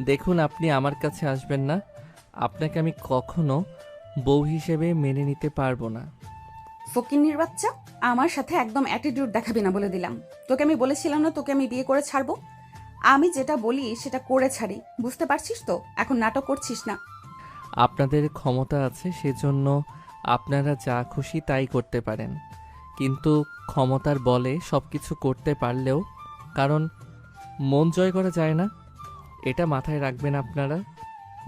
দেখুন, আপনি আমার কাছে আসবেন না। আপনাকে আমি কখনো বউ হিসেবে মেনে নিতে পারবো না। ফকিন্নির বাচ্চা, আমার সাথে একদম অ্যাটিটিউড দেখাবি না বলে দিলাম। তোকে আমি বলেছিলাম না তোকে আমি বিয়ে করে ছাড়বো? আমি যেটা বলি সেটা করে ছাড়ি, বুঝতে পারছিস তো? এখন নাটক করছিস না। আপনাদের ক্ষমতা আছে, সেজন্য আপনারা যা খুশি তাই করতে পারেন। কিন্তু ক্ষমতার বলে সব কিছু করতে পারলেও কারণ মন জয় করা যায় না, এটা মাথায় রাখবেন আপনারা।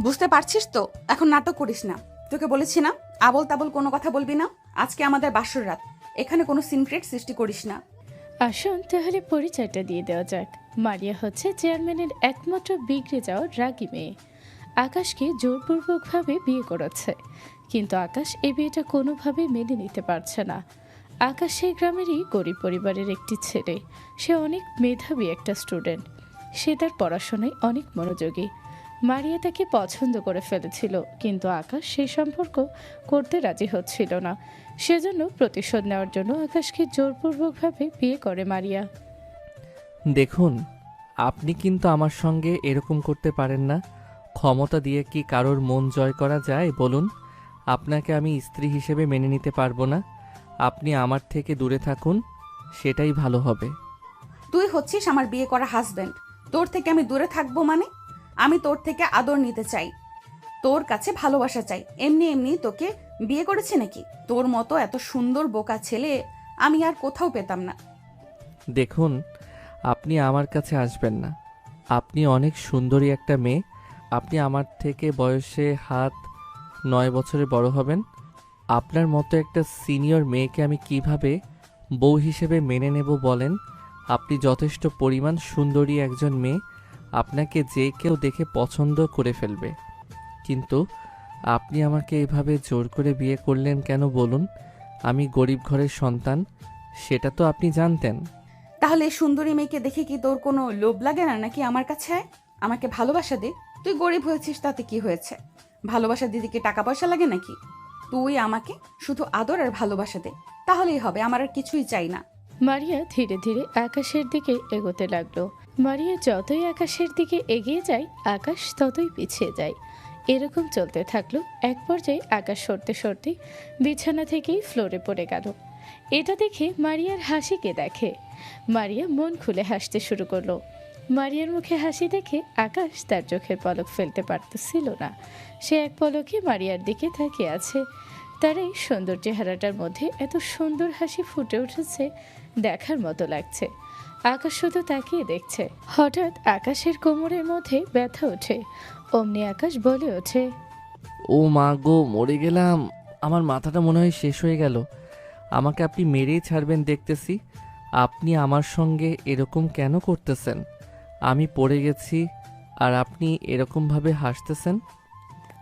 বুঝতে পারছিস তো? এখন নাটক করিস না। তোকে বলেছি না, আবল তাবল কোনো কথা বলবি না। আজকে আমাদের বাসর রাত, এখানে কোনো সিনক্রেট সৃষ্টি করিস না। আসুন তাহলে পরিচয়টা দিয়ে দেওয়া যাক। মারিয়া হচ্ছে চেয়ারম্যানের একমাত্র বিগড়ে যাওয়ার রাগী মেয়ে। আকাশকে জোরপূর্বকভাবে বিয়ে করেছে, কিন্তু আকাশ এই বিয়েটা কোনোভাবে মেনে নিতে পারছে না। আকাশ সেই গ্রামেরই গরিব পরিবারের একটি ছেলে। সে অনেক মেধাবী একটা স্টুডেন্ট। সে তার পড়াশোনায় অনেক মনোযোগী। মারিয়া তাকে পছন্দ করে ফেলেছিল, কিন্তু আকাশ সেই সম্পর্ক করতে রাজি হচ্ছিল না। সেজন্য প্রতিশোধ নেওয়ার জন্য আকাশকে জোরপূর্বকভাবে বিয়ে করে মারিয়া। দেখুন, আপনি কিন্তু আমার সঙ্গে এরকম করতে পারেন না। ক্ষমতা দিয়ে কি কারোর মন জয় করা যায় বলুন? আপনাকে আমি স্ত্রী হিসেবে মেনে নিতে পারবো না। আপনি আমার থেকে দূরে থাকুন, সেটাই ভালো হবে। তুই হচ্ছিস আমার বিয়ে করা হাজবেন্ড, তোর থেকে আমি দূরে থাকবো মানে? আমি তোর থেকে আদর নিতে চাই, তোর কাছে ভালোবাসা চাই। এমনি এমনি তোকে বিয়ে করেছে নাকি? তোর মতো এত সুন্দর বোকা ছেলে আমি আর কোথাও পেতাম না। দেখুন, আপনি আমার কাছে আসবেন না। আপনি অনেক সুন্দরী একটা মেয়ে। আপনি আমার থেকে বয়সে 9 বছরের বড় হবেন। আপনার মতো একটা সিনিয়র মেয়েকে আমি কিভাবে বউ হিসেবে মেনে নেব বলেন? আপনি যথেষ্ট পরিমাণ সুন্দরী একজন মেয়ে। আপনাকে যে কেউ দেখে পছন্দ করে ফেলবে। কিন্তু আপনি আমাকে এভাবে জোর করে বিয়ে করলেন কেন বলুন? আমি গরিব ঘরের সন্তান, সেটা তো আপনি জানতেন। তাহলে এই সুন্দরী মেয়েকে দেখে কি তোর কোনো লোভ লাগে না নাকি? আমার কাছে আয়, আমাকে ভালোবাসা দে। তুই গরিব হয়েছিস তাতে কি হয়েছে? ভালোবাসা দিতে কি টাকা পয়সা লাগে নাকি? তুই আমাকে শুধু আদর আর ভালোবাসা দে, তাহলেই হবে। আমার আর কিছুই চাই না। মারিয়া ধীরে ধীরে আকাশের দিকে এগোতে লাগলো। মারিয়া যতই আকাশের দিকে এগিয়ে যায়, আকাশ ততই পিছিয়ে যায়। এরকম চলতে থাকলো। এক পর্যায়ে আকাশ সরতে সরতে বিছানা থেকেই ফ্লোরে পড়ে গেল। এটা দেখে মারিয়ার হাসিকে দেখে। মারিয়া মন খুলে হাসতে শুরু করলো। মারিয়ার মুখে হাসি দেখে আকাশ তার চোখের পলক ফেলতে পারতেছিল না। সে এক পলকে মারিয়ার দিকে তাকিয়ে আছে। তার এই সুন্দর চেহারাটার মধ্যে এত সুন্দর হাসি ফুটে উঠেছে, দেখার মতো লাগছে। আকাশ শুধু তাকিয়ে দেখছে। হঠাৎ আকাশের কোমরের মধ্যে ব্যথা ওঠে। অমনি আকাশ বলে ওঠে, ও মা গো, মরে গেলাম। আমার মাথাটা মনে হয় শেষ হয়ে গেল। আমাকে আপনি মেরেই ছাড়বেন দেখতেছি। আপনি আমার সঙ্গে এরকম কেন করতেছেন? আমি পড়ে গেছি আর আপনি এরকমভাবে হাসতেছেন।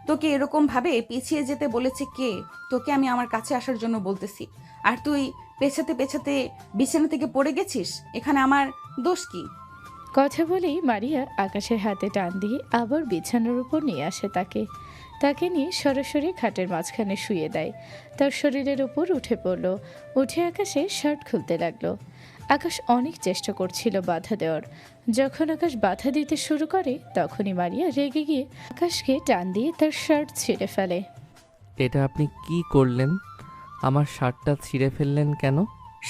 তোকে এরকম ভাবে পিছিয়ে যেতে বলেছে কে? তোকে আমি আমার কাছে আসার জন্য বলতেছি, আর তুই পেছাতে পেছাতে বিছানা থেকে পড়ে গেছিস। এখানে আমার দোষ কি? কথা বলেই মারিয়া আকাশের হাতে টান দিয়ে আবার বিছানার উপর নিয়ে আসে তাকে। তাকে নিয়ে সরাসরি খাটের মাঝখানে শুয়ে দেয়। তার শরীরের উপর উঠে পড়ল। উঠে আকাশের শার্ট খুলতে লাগলো। আকাশ অনেক চেষ্টা করছিল বাধা দেওয়ার। যখন আকাশ বাধা দিতে শুরু করে, তখনই মারিয়া রেগে গিয়ে আকাশকে টান দিয়ে তার শার্ট ছিঁড়ে ফেলে। এটা আপনি কি করলেন? আমার শার্টটা ছিঁড়ে ফেললেন কেন?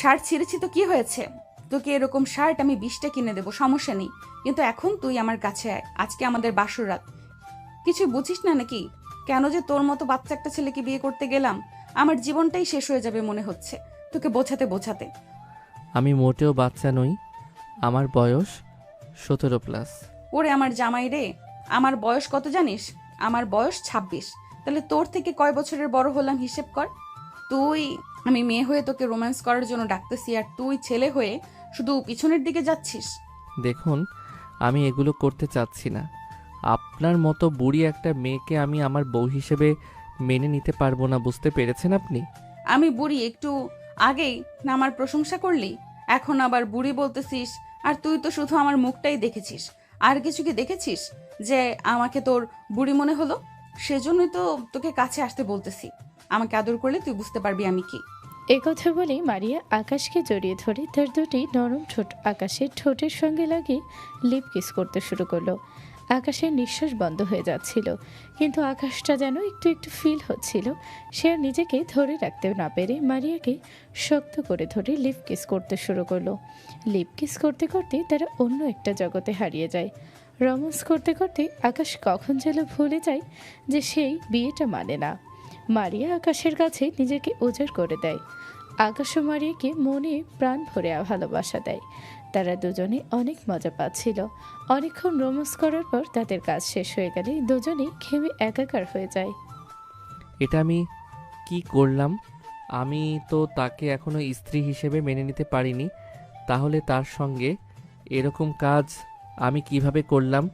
শার্ট ছিঁড়েছি তো কি হয়েছে? তোকে এরকম শার্ট আমি 20টা কিনে দেবো, সমস্যা নেই। কিন্তু এখন তুই আমার কাছে আয়, আজকে আমাদের বাসর রাত। কিছু বুঝিস না নাকি? কেন যে তোর মতো বাচ্চা একটা ছেলেকে বিয়ে করতে গেলাম? আমার জীবনটাই শেষ হয়ে যাবে মনে হচ্ছে তোকে বোঝাতে বোঝাতে। আমি মোটেও বাচ্চা নই। আমার বয়স 17+। ওরে আমার জামাই রে, আমার বয়স কত জানিস? আমার বয়স 26। তাহলে তোর থেকে কয় বছরের বড় হলাম হিসেব কর তুই। আমি মেয়ে হয়ে তোকে রোম্যান্স করার জন্য ডাকতেছি, আর তুই ছেলে হয়ে শুধু পিছনের দিকে যাচ্ছিস। দেখুন, আমি এগুলো করতে চাচ্ছি না। আপনার মতো বুড়ি একটা মেয়েকে আমি আমার বউ হিসেবে মেনে নিতে পারবো না, বুঝতে পেরেছেন আপনি? আমি বুড়ি একটু আগেই না আমার প্রশংসা করলি, এখন আবার বুড়ি বলতেছিস? আর তুই তো শুধু আমার মুখটাই দেখেছিস, আর কিছু কি দেখেছিস যে আমাকে তোর বুড়ি মনে হলো? সেজন্যই তো তোকে কাছে আসতে বলতেছি। আমাকে আদর করলে তুই বুঝতে পারবি আমি কি। একথা বলেই মারিয়া আকাশকে জড়িয়ে ধরে তার দুটি নরম ঠোঁট আকাশের ঠোঁটের সঙ্গে লাগিয়ে লিপ কিস করতে শুরু করলো। আকাশের নিঃশ্বাস বন্ধ হয়ে যাচ্ছিল, কিন্তু আকাশটা যেন একটু একটু ফিল হচ্ছিল। সে আর নিজেকে ধরে রাখতে না পেরে মারিয়াকে শক্ত করে ধরে লিপ কিস করতে শুরু করলো। লিপ কিস করতে করতে তারা অন্য একটা জগতে হারিয়ে যায়। রোম্যান্স করতে করতে আকাশ কখন যেন ভুলে যায় যে সেই বিয়েটা মানে না। মারিয়া আকাশের কাছে নিজেকে উজাড় করে দেয়। আকাশ ও মারিয়াকে মনে প্রাণ ভরে ভালোবাসা দেয়। তারা দুজনে অনেক মজা পাচ্ছিল। অনেকক্ষণ রোম্যান্স করার পর তাদের কাজ শেষ হয়ে গেলে দুজনেই ঘেমে একাকার হয়ে যায়। এটা আমি কি করলাম? আমি তো তাকে এখনো স্ত্রী হিসেবে মেনে নিতে পারিনি, তাহলে তার সঙ্গে এরকম কাজ আমি কিভাবে করলাম?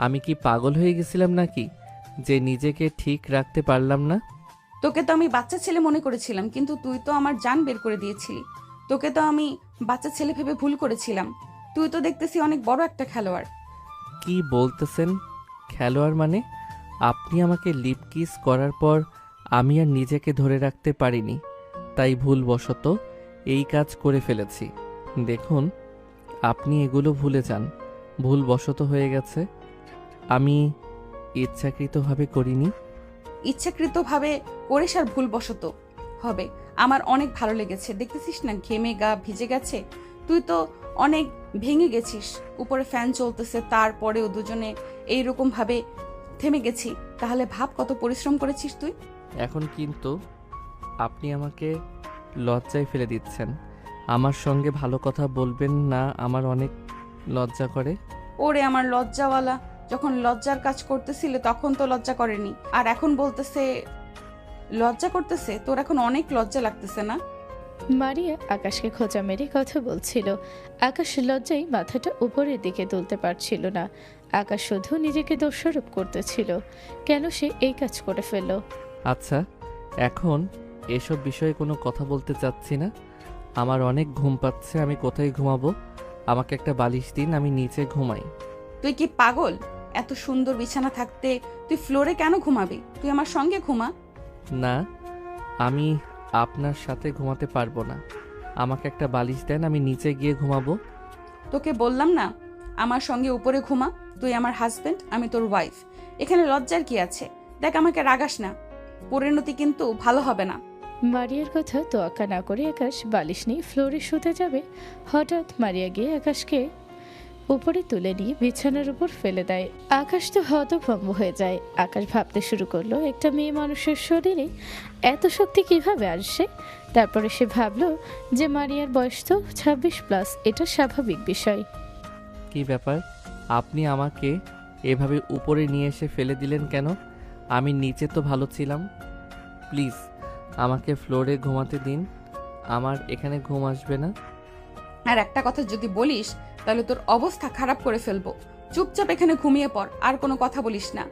আমি কি পাগল হয়ে গেছিলাম নাকি যে নিজেকে ঠিক রাখতে পারলাম না? তোকে তো আমি বাচ্চা ছেলে মনে করেছিলাম, কিন্তু তুই তো আমার জান বের করে দিয়েছিলি। তোকে তো আমি বাচ্চা ছেলে ভেবে ভুল করেছিলাম। তুই তো দেখতেছি অনেক বড় একটা খেলোয়াড়। কি বলতেছেন? খেলোয়াড় মানে? আপনি আমাকে লিপ কিস করার পর আমি আর নিজেকে ধরে রাখতে পারিনি, তাই ভুলবশত এই কাজ করে ফেলেছি। দেখুন, আপনি এগুলো ভুলে যান। ভুলবশত হয়ে গেছে, আমি ইচ্ছাকৃতভাবে করিনি। ইচ্ছাকৃতভাবে করিস আর ভুলবশত হবে। আমার অনেক ভালো লেগেছে, দেখতেছিস না ঘেমে গা ভিজে গেছে। তুই তো অনেক ভেঙে গেছিস, উপরে ফ্যান চলতেছে, তারপরেও দুজনে এইরকম ভাবে থেমে গেছি। তাহলে ভাব কত পরিশ্রম করেছিস তুই। এখন কিন্তু আপনি আমাকে লজ্জায় ফেলে দিচ্ছেন। আমার সঙ্গে ভালো কথা বলবেন না, আমার অনেক লজ্জা করে। ওরে আমার লজ্জাওয়ালা, যখন লজ্জার কাজ করতেছিলে তখন তো লজ্জা করেনি, আর এখন বলতেছে লজ্জা করতেছে। তোর এখন অনেক লজ্জা লাগতেছে না? মারিয়া আকাশকে খোঁচা মেরে কথা বলছিল। আকাশ লজ্জায় মাথাটা উপরের দিকে তুলতে পারছিল না। আকাশ শুধু নিজেকে দোষারোপ করতেছিল, কেন সে এই কাজ করে ফেলল। আচ্ছা, এখন এসব বিষয়ে কোনো কথা বলতে চাচ্ছি না। আমার অনেক ঘুম পাচ্ছে, আমি কোথায় ঘুমাবো? আমাকে একটা বালিশ দিন, আমি নিচে ঘুমাই। তুই কি পাগল? এত সুন্দর বিছানা থাকতে তুই ফ্লোরে কেন ঘুমাবি? তুই আমার সঙ্গে ঘুমা। না, আমি আপনার সাথে ঘুমাতে পারবো না। আমাকে একটা বালিশ দেন, আমি নিচে গিয়ে ঘুমাবো। তোকে বললাম না আমার সঙ্গে উপরে ঘুমা। তুই আমার হাজবেন্ড, আমি তোর ওয়াইফ। এখানে লজ্জার কি আছে? দেখ, আমাকে রাগাস না, পরিণতি কিন্তু ভালো হবে না। মারিয়ার কথা তোয়াক্কা না করে আকাশ বালিশ নিয়ে ফ্লোরে শুতে যাবে, হঠাৎ মারিয়া গিয়ে আকাশকে উপরে তুলে নিয়ে বিছানার উপর ফেলে দেয়। আকাশ তো হতভম্ব হয়ে যায়। আকাশ ভাবতে শুরু করলো একটা মেয়ে মানুষের শরীরে এত শক্তি কিভাবে আসে। তারপরে সে ভাবলো যে মারিয়ার বয়স তো 26+, এটা স্বাভাবিক বিষয়। কি ব্যাপার? আপনি আমাকে এভাবে উপরে নিয়ে এসে ফেলে দিলেন কেন? আমি নিচে তো ভালো ছিলাম। প্লিজ আমাকে ফ্লোরে ঘুমাতে দিন, আমার এখানে ঘুম আসবে না। আর একটা কথা যদি বলিস তাহলে তোর অবস্থা খারাপ করে ফেলবো। চুপচাপ এখানে ঘুমিয়ে পড়, আর কোনো কথা বলিস না।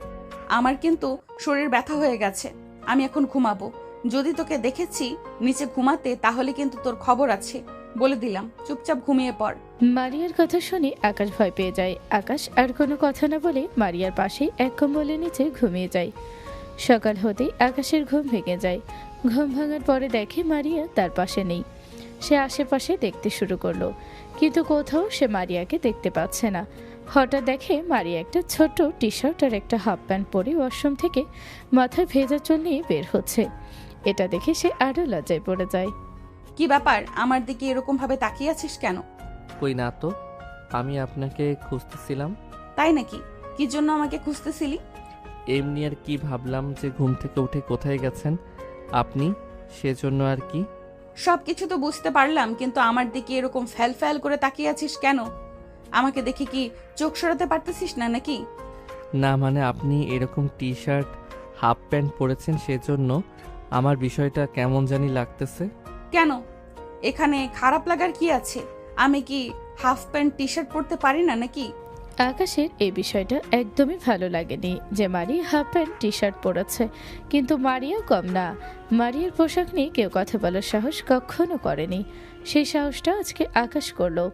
আমার কিন্তু শরীর ব্যথা হয়ে গেছে, আমি এখন ঘুমাবো। যদি তোকে দেখেছি নিচে ঘুমাতে তাহলে কিন্তু তোর খবর আছে, বলে দিলাম। চুপচাপ ঘুমিয়ে পড়। মারিয়ার কথা শুনে আকাশ ভয় পেয়ে যায়। আকাশ আর কোনো কথা না বলে মারিয়ার পাশেই এক কম্বলের নিচে ঘুমিয়ে যায়। সকাল হতেই আকাশের ঘুম ভেঙে যায়। ঘুম ভাঙার পরে দেখে মারিয়া তার পাশে নেই। সে আশেপাশে দেখতে শুরু করলো, কিন্তু কোথাও সে মারিয়াকে দেখতে পাচ্ছে না। হঠাৎ দেখে মারিয়া একটা ছোট টি শার্ট আর একটা হাফ প্যান্ট পরে ওয়াশরুম থেকে মাথায় ভেজা চুল নিয়ে বের হচ্ছে। এটা দেখে সে আরো লজ্জায় পড়ে যায়। কি ব্যাপার, আমার দিকে এরকম ভাবে তাকিয়ে আছিস কেন? কই না তো, আমি আপনাকে খুঁজতেছিলাম। তাই নাকি? কি জন্য আমাকে খুঁজতেছিলি? এমনি আর কি, ভাবলাম যে ঘুম থেকে উঠে কোথায় গেছেন আপনি, সেজন্য আর কি। সবকিছু তো বুঝতে পারলাম, কিন্তু আমার দিকে এরকম ফ্যাল ফ্যাল করে তাকিয়ে আছিস কেন? আমাকে দেখে কি চোখ সরাতে পারতেছিস না নাকি? না মানে আপনি এরকম টি শার্ট হাফ প্যান্ট পরেছেন, সেজন্য আমার বিষয়টা কেমন জানি লাগতেছে। কেন? এখানে খারাপ লাগার কি আছে? আমি কি হাফ প্যান্ট টি শার্ট পরতে পারি না নাকি? আকাশের এই বিষয়টা একদমই ভালো লাগেনি যে মারি হাফ প্যান্ট টি শার্ট পরেছে, কিন্তু মারিয়া কম না। মারিয়ার পোশাক নিয়ে কেউ কথা বলার সাহস কখনো করেনি। সেই সাহসটা আজকে আকাশ করলো,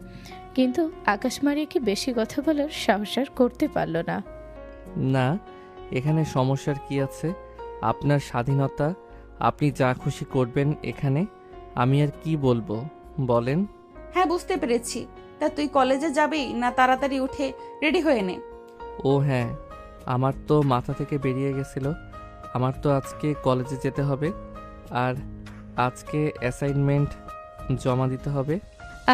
কিন্তু আকাশ মারিয়াকে বেশি কথা বলার সাহস আর করতে পারলো না। না, এখানে সমস্যার কি আছে? আপনার স্বাধীনতা, আপনি যা খুশি করবেন এখানে, আমি আর কি বলবো বলেন। হ্যাঁ, বুঝতে পেরেছি। তা তুই কলেজে যাবি না? তাড়াতাড়ি উঠে রেডি হয়ে নে। ও হ্যাঁ, আমার তো মাথা থেকে বেরিয়ে গেছিল। আমার তো আজকে কলেজে যেতে হবে, আর আজকে অ্যাসাইনমেন্ট জমা দিতে হবে।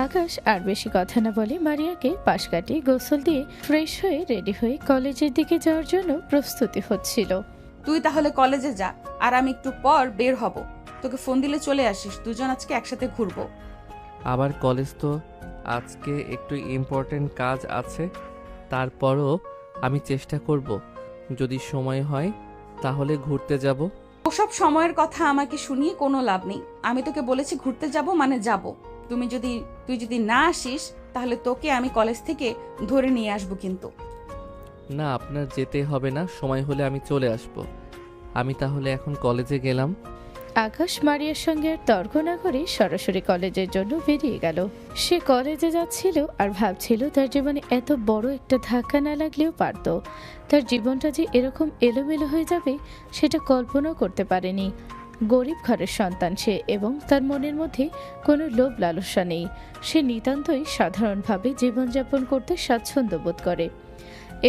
আকাশ আর বেশি কথা না বলে মারিয়াকে পাশ কাটিয়ে গোসল দিয়ে ফ্রেশ হয়ে রেডি হয়ে কলেজের দিকে যাওয়ার জন্য প্রস্তুতি হচ্ছিল। তুই তাহলে কলেজে যা, আর আমি একটু পর বের হব। তোকে ফোন দিলে চলে আসিস, দুজন আজকে একসাথে ঘুরবো। আবার কলেজ তো আজকে একটু ইম্পর্টেন্ট কাজ আছে, তারপরও আমি চেষ্টা করব, যদি সময় হয় তাহলে ঘুরতে যাব। ওসব সময়ের কথা আমাকে শুনিয়ে কোনো লাভ নেই। আমি তোকে বলেছি ঘুরতে যাব মানে যাব। তুই যদি না আসিস তাহলে তোকে আমি কলেজ থেকে ধরে নিয়ে আসবো কিন্তু। না, আপনার যেতে হবে না, সময় হলে আমি চলে আসব। আমি তাহলে এখন কলেজে গেলাম। আকাশ মারিয়ার সঙ্গে আর তর্ক না করে সরাসরি কলেজের জন্য বেরিয়ে গেল। সে কলেজে যাচ্ছিল আর ভাবছিল তার জীবনে এত বড় একটা ধাক্কা না লাগলেও পারত। তার জীবনটা যে এরকম এলোমেলো হয়ে যাবে সেটা কল্পনাও করতে পারেনি। গরিব ঘরের সন্তান সে, এবং তার মনের মধ্যে কোনো লোভ লালসা নেই। সে নিতান্তই সাধারণভাবে জীবনযাপন করতে স্বাচ্ছন্দ্য বোধ করে।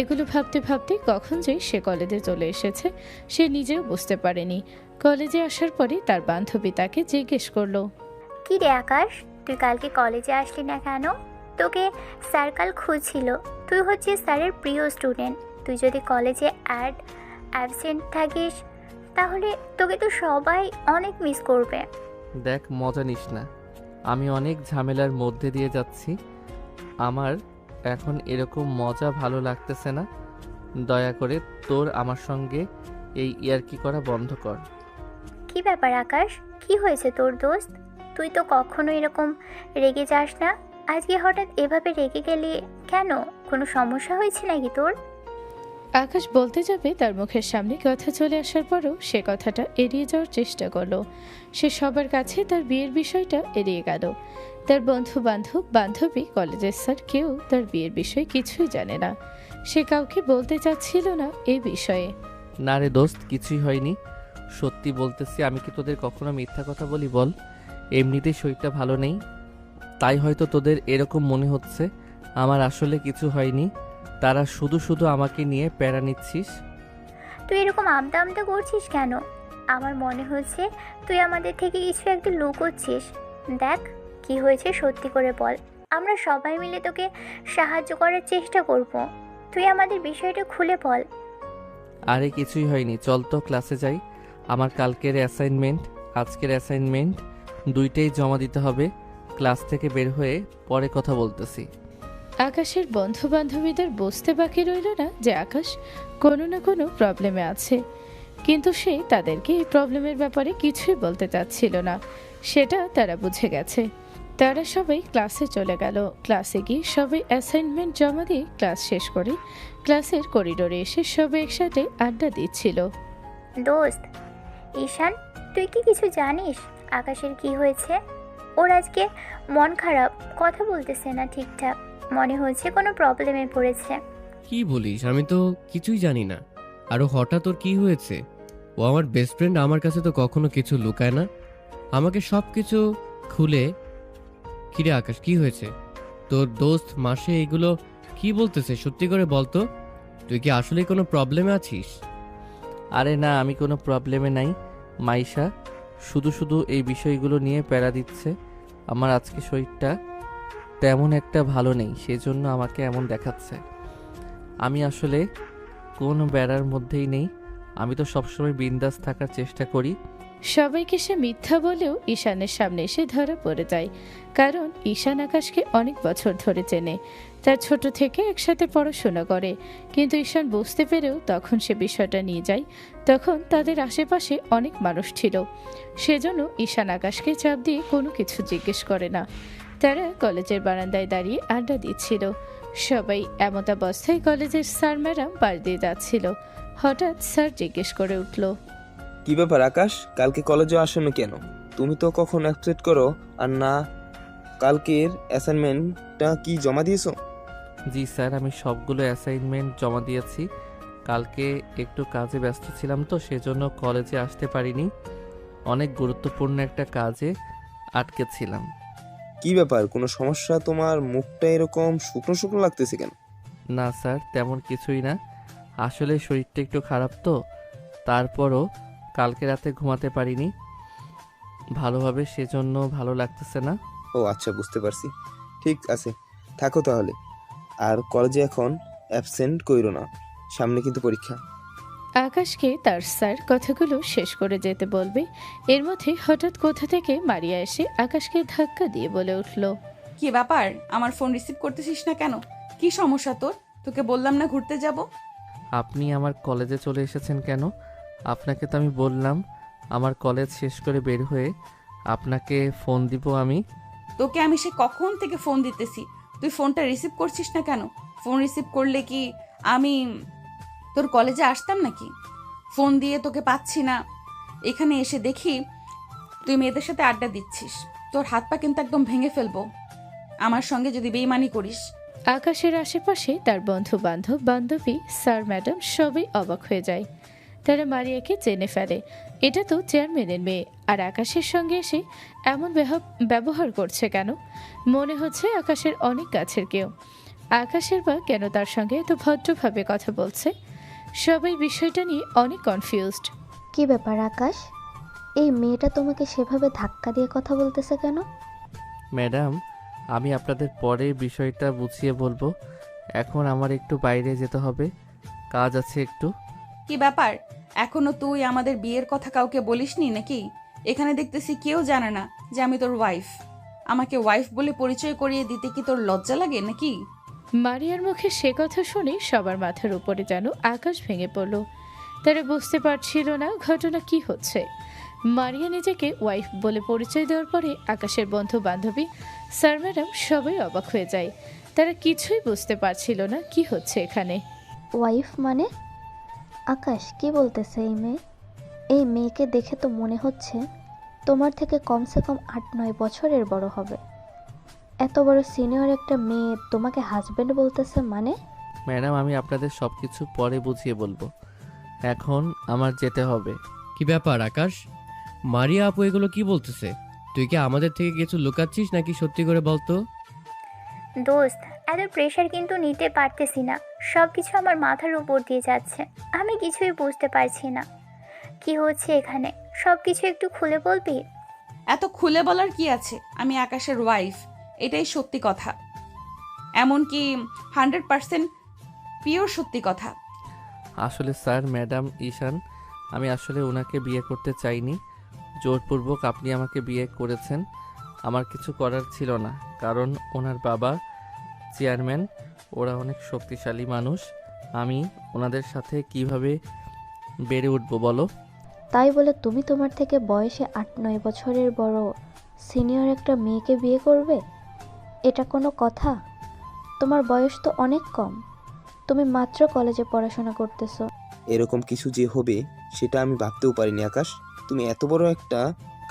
এগুলো ভাবতে ভাবতে কখন যে সে কলেজে চলে এসেছে সে নিজেও বুঝতে পারেনি। কলেজে আসার পরে তার বান্ধবী তাকে জিজ্ঞেস করলো, কি রে আকাশ, তুই কালকে কলেজে আসলি না কেন? তোকে স্যার কাল খুঁজছিল। তুই হচ্ছিস স্যারের প্রিয় স্টুডেন্ট। তুই যদি কলেজে অ্যাবসেন্ট থাকিস তাহলে তোকে তো সবাই অনেক মিস করবে। দেখ, মজা নিস না, আমি অনেক ঝামেলার মধ্যে দিয়ে যাচ্ছি। আমার এখন এরকম মজা ভালো লাগতেছে না। দয়া করে তোর আমার সঙ্গে এই ইয়ার্কি করা বন্ধ কর। কি ব্যাপার আকাশ, কি হয়েছে তোর দোস্ত? তুই তো কখনো এরকম রেগে যাস না, আজকে হঠাৎ এভাবে রেগে গেলি কেন? কোনো সমস্যা হয়েছে নাকি তোর? আকাশ বলতে যাবে তার মুখের সামনে কথা চলে আসার পরও সে কথাটা এড়িয়ে যাওয়ার চেষ্টা করলো। সে সবার কাছে তার বিয়ের বিষয়টা এড়িয়ে গেল। তার বন্ধু বান্ধব, বান্ধবী, কলেজের স্যার কেউ তার বিয়ের বিষয়ে কিছুই জানে না। সে কাউকে বলতে চাচ্ছিল না এই বিষয়ে। না রে দোস্ত, কিছুই হয়নি, সত্যি বলতেছি। আমি কি তোদের কখনো মিথ্যা কথা বলি বল? এমনিতেই শরীরটা ভালো নেই, তাই হয়তো তোদের এরকম মনে হচ্ছে। আমার আসলে কিছু হয়নি, তারা শুধু শুধু আমাকে নিয়ে প্যারা নিচ্ছিস। তুই এরকম আমতা আমতা করছিস কেন? আমার মনে হচ্ছে তুই আমাদের থেকে কিছু একটা লুকোচ্ছিস। দেখ কি হয়েছে সত্যি করে বল, আমরা সবাই মিলে তোকে সাহায্য করার চেষ্টা করব। তুই আমাদের বিষয়টা খুলে বল। আরে কিছুই হয়নি, চল তো ক্লাসে যাই। আমার কালকের অ্যাসাইনমেন্ট, আজকের অ্যাসাইনমেন্ট দুইটাই জমা দিতে হবে। ক্লাস থেকে বের হয়ে পরে কথা বলতেছি। আকাশের বন্ধু বান্ধবীদের বুঝতে বাকি রইল না যে আকাশ কোনো না কোনো প্রবলেমে আছে, কিন্তু সে তাদেরকে এই প্রবলেমের ব্যাপারে কিছুই বলতে চাচ্ছিল না, সেটা তারা বুঝে গেছে। তারা সবাই ক্লাসে চলে গেল। ক্লাসে গিয়ে সবাই অ্যাসাইনমেন্ট জমা দিয়ে ক্লাস শেষ করে ক্লাসের করিডোরে এসে সবাই একসাথে আড্ডা দিচ্ছিল। দোস্ত ঈশান, তুই কি কিছু জানিস আকাশের কি হয়েছে? ওর আজকে মন খারাপ, কথা বলতেছে না ঠিকঠাক, মনে হচ্ছে কোনো প্রবলেমে পড়েছে। কি বলিস? আমি তো কিছুই জানি না। আরও হঠাৎ ওর কি হয়েছে? ও আমার বেস্ট ফ্রেন্ড, আমার কাছে তো কখনো কিছু লুকায় না, আমাকে সব কিছু খুলে। কিরে আকাশ, কি হয়েছে? তোর দোস্ত মাসে এগুলো কি বলতেছে? সত্যি করে বলতো, তুই কি আসলে কোনো প্রবলেমে আছিস? আরে না, আমি কোনো প্রবলেমে নাই মাইশা, শুধু শুধু এই বিষয়গুলো নিয়ে প্যারা দিচ্ছে। আমার আজকে শরীরটা তেমন একটা ভালো নেই, সেজন্য আমাকে এমন দেখাচ্ছে। আমি আসলে কোন বেড়ার মধ্যেই নেই, আমি তো সবসময় বিন্দাস থাকার চেষ্টা করি। সবাইকে সে মিথ্যা বলেও ঈশানের সামনে এসে ধরা পড়ে যায়, কারণ ঈশান আকাশকে অনেক বছর ধরে চেনে। তার ছোট থেকে একসাথে পড়াশোনা করে, কিন্তু ঈশান বুঝতে পেরেও তখন সে বিষয়টা নিয়ে যায়। তখন তাদের আশেপাশে অনেক মানুষ ছিল, সেজন্য ঈশান আকাশকে চাপ দিয়ে কোনো কিছু জিজ্ঞেস করে না। তারা কলেজের বারান্দায় দাঁড়িয়ে আড্ডা দিচ্ছিল। সবাই এমতাবস্থায় কলেজের স্যার ম্যাডাম পাশ দিয়ে যাচ্ছিল। হঠাৎ স্যার জিজ্ঞেস করে উঠল, কি ব্যাপার আকাশ, কালকে কলেজে আসোনি কেন? তুমি তো কখন অ্যাবসেন্ট করো আর না। কালকের অ্যাসাইনমেন্টটা কি জমা দিয়েছো? জি স্যার, আমি সবগুলো অ্যাসাইনমেন্ট জমা দিয়েছি। কালকে একটু কাজে ব্যস্ত ছিলাম তো, সেজন্য কলেজে আসতে পারিনি। অনেক গুরুত্বপূর্ণ একটা কাজে আটকে ছিলাম। কি ব্যাপার, কোনো সমস্যা? তোমার মুখটা এরকম শুকনো শুকনো লাগতেছে কেন? না স্যার, তেমন কিছুই না। আসলে শরীরটা একটু খারাপ তো, তারপরও কালকে রাতে ঘুমাতে পারিনি ভালোভাবে, সেজন্য ভালো লাগতেছে না। ও আচ্ছা, বুঝতে পারছি। ঠিক আছে, থাকো তাহলে। আর কলেজে এখন অ্যাবসেন্ট কইরো না, সামনে কিন্তু পরীক্ষা। আকাশকে তার স্যার কথাগুলো শেষ করে যেতে বলবে, এর মধ্যে হঠাৎ কোথা থেকে মারিয়া এসে আকাশকে ধাক্কা দিয়ে বলে উঠল, কি ব্যাপার, আমার ফোন রিসিভ করতেছিস না কেন? কি সমস্যা তোর? তোকে বললাম না ঘুরতে যাব। আপনি আমার কলেজে চলে এসেছেন কেন? আপনাকে তো আমি বললাম আমার কলেজ শেষ করে বের হয়ে আপনাকে ফোন দিব আমি। তোকে আমি সে কখন থেকে ফোন দিতেছি, তুই ফোনটা রিসিভ করছিস না কেন? ফোন রিসিভ করলে কি আমি তোর কলেজে আসতাম নাকি? ফোন দিয়ে তোকে পাচ্ছি না, এখানে এসে দেখি তুই মেয়েদের সাথে আড্ডা দিচ্ছিস। তোর হাত পা কিন্তু একদম ভেঙে ফেলবো আমার সঙ্গে যদি বেইমানি করিস। আকাশের আশেপাশে তার বন্ধু বান্ধব বান্ধবী স্যার ম্যাডাম সবাই অবাক হয়ে যায়। তারা মারিয়াকে চেনে ফেলে, এটা তো চেয়ারম্যানের মেয়ে, আর আকাশের সঙ্গে এসে এমন ব্যবহার করছে কেন? মনে হচ্ছে আকাশের অনেক কাছের কেউ। আকাশের বা কেন তার সঙ্গে এত ভদ্রভাবে কথা বলছে? সবাই বিষয়টা নিয়ে অনেক কনফিউজড। কি ব্যাপার আকাশ, এই মেয়েটা তোমাকে সেভাবে ধাক্কা দিয়ে কথা বলতেছে কেন? ম্যাডাম, আমি আপনাদের পরে বিষয়টা বুঝিয়ে বলবো। এখন আমার একটু বাইরে যেতে হবে, কাজ আছে একটু। কি ব্যাপার, এখনো তুই আমাদের বিয়ের কথা কাউকে বলিসনি নাকি? এখানে দেখতেছি কেউ জানে না যে আমি তোর ওয়াইফ। আমাকে ওয়াইফ বলে পরিচয় করিয়ে দিতে কি তোর লজ্জা লাগে নাকি? মারিয়ার মুখে সে কথা শুনে সবার মাথার উপরে যেন আকাশ ভেঙে পড়ল। তারা বুঝতে পারছিল না ঘটনা কি হচ্ছে। মারিয়া নিজেকে ওয়াইফ বলে পরিচয় দেওয়ার পরে আকাশের বন্ধু বান্ধবী স্যার ম্যাডাম সবাই অবাক হয়ে যায়। তারা কিছুই বুঝতে পারছিল না কি হচ্ছে এখানে। ওয়াইফ মানে? আকাশ কি বলতেছে এই মেয়ে? এই মেয়েকে দেখে তো মনে হচ্ছে তোমার থেকে কমসে কম 8-9 বছরের বড় হবে। এত বড় সিনিয়র একটা মেয়ে তোমাকে হাজবেন্ড বলতেছে মানে? ম্যাডাম, আমি আপনাদের সব কিছু পরে বুঝিয়ে বলবো, এখন আমার যেতে হবে। কি ব্যাপার আকাশ, মারিয়া আপু এগুলো কি বলতেছে? তুই কি আমাদের থেকে কিছু লুকাচ্ছিস নাকি সত্যি করে বলতো? দোস্ত, এত প্রেশার কিন্তু নিতে পারতেছি না, সব কিছু আমার মাথার উপর দিয়ে যাচ্ছে, আমি কিছুই বুঝতে পারছি না কি হচ্ছে এখানে। সব কিছু একটু খুলে বলবি? এত খুলে বলার কি আছে? আমি আকাশের ওয়াইফ, এটাই সত্যি কথা, এমনকি 100% পিওর সত্যি কথা। আসলে স্যার ম্যাডাম ঈশান, আমি আসলে ওনাকে বিয়ে করতে চাইনি, জোরপূর্বক আপনি আমাকে বিয়ে করেছেন। আমার কিছু করার ছিল না, কারণ ওনার বাবা চেয়ারম্যান, ওরা অনেক শক্তিশালী মানুষ। আমি ওনাদের সাথে কিভাবে বেড়ে উঠবো বলো? তাই বলে তুমি তোমার থেকে বয়সে 8-9 বছরের বড় সিনিয়র একটা মেয়েকে বিয়ে করবে? এটা কোনো কথা? তোমার বয়স তো অনেক কম, তুমি মাত্র কলেজে পড়াশোনা করতেছো। এরকম কিছু যে হবে সেটা আমি ভাবতেও পারিনি আকাশ। তুমি এত বড় একটা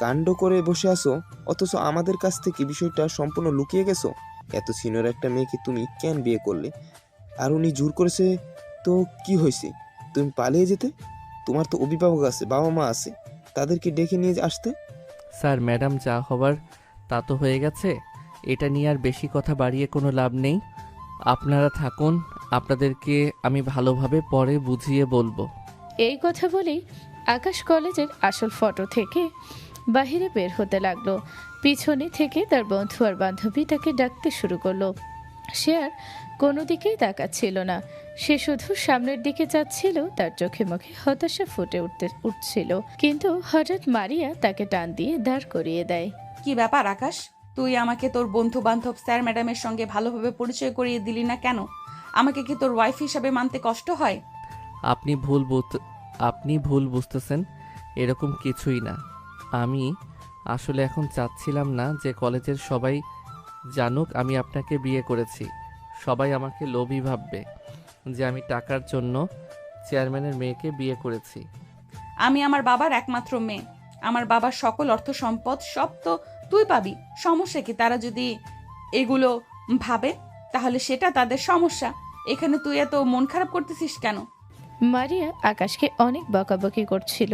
কাণ্ড করে বসে আছো, অথচ আমাদের কাছ থেকে বিষয়টা সম্পূর্ণ লুকিয়ে গেছো। এত সিনিয়র একটা মেয়েকে তুমি কেন বিয়ে করলে? আর উনি জোর করেছে তো কি হয়েছে? তুমি পালিয়ে যেতে? তোমার তো অভিভাবক আছে, বাবা মা আছে, তাদেরকে ডেকে নিয়ে আসতে। স্যার ম্যাডাম, যা হবার তা তো হয়ে গেছে, এটা নিয়ে আর বেশি কথা বাড়িয়ে কোনো লাভ নেই। আপনারা থাকুন, আপনাদেরকে আমি ভালোভাবে পরে বুঝিয়ে বলবো। এই কথা বলেই আকাশ কলেজের আসল ফটো থেকে বাহিরে বের হতে লাগলো। পিছনে থেকে তার বন্ধু আর বান্ধবী তাকে ডাকতে শুরু করলো। সে আর কোনো দিকেই তাকাচ্ছিল না, সে শুধু সামনের দিকে যাচ্ছিল। তার চোখে মুখে হতাশা ফুটে উঠছিল। কিন্তু হঠাৎ মারিয়া তাকে টান দিয়ে দাঁড় করিয়ে দেয়। কি ব্যাপার আকাশ, তুই আমাকে তোর বন্ধু বান্ধব স্যার ম্যাডামের সঙ্গে ভালোভাবে পরিচয় করিয়ে দিলি না কেন? আমাকে কি তোর ওয়াইফ হিসাবে মানতে কষ্ট হয়? আপনি ভুল বুঝতেছেন, এরকম কিছুই না। আমি আসলে এখন চাচ্ছিলাম না যে কলেজের সবাই জানুক আমি আপনাকে বিয়ে করেছি। সবাই আমাকে লোভী ভাববে যে আমি টাকার জন্য চেয়ারম্যানের মেয়েকে বিয়ে করেছি। আমি আমার বাবার একমাত্র মেয়ে, আমার বাবার সকল অর্থ সম্পদ সব তো তুই পাবি। সমস্যা কি? তারা যদি এগুলো ভাবে তাহলে সেটা তাদের সমস্যা। এখানে তুই এত মন খারাপ করতেছিস কেন? মারিয়া আকাশকে অনেক বকাবকি করছিল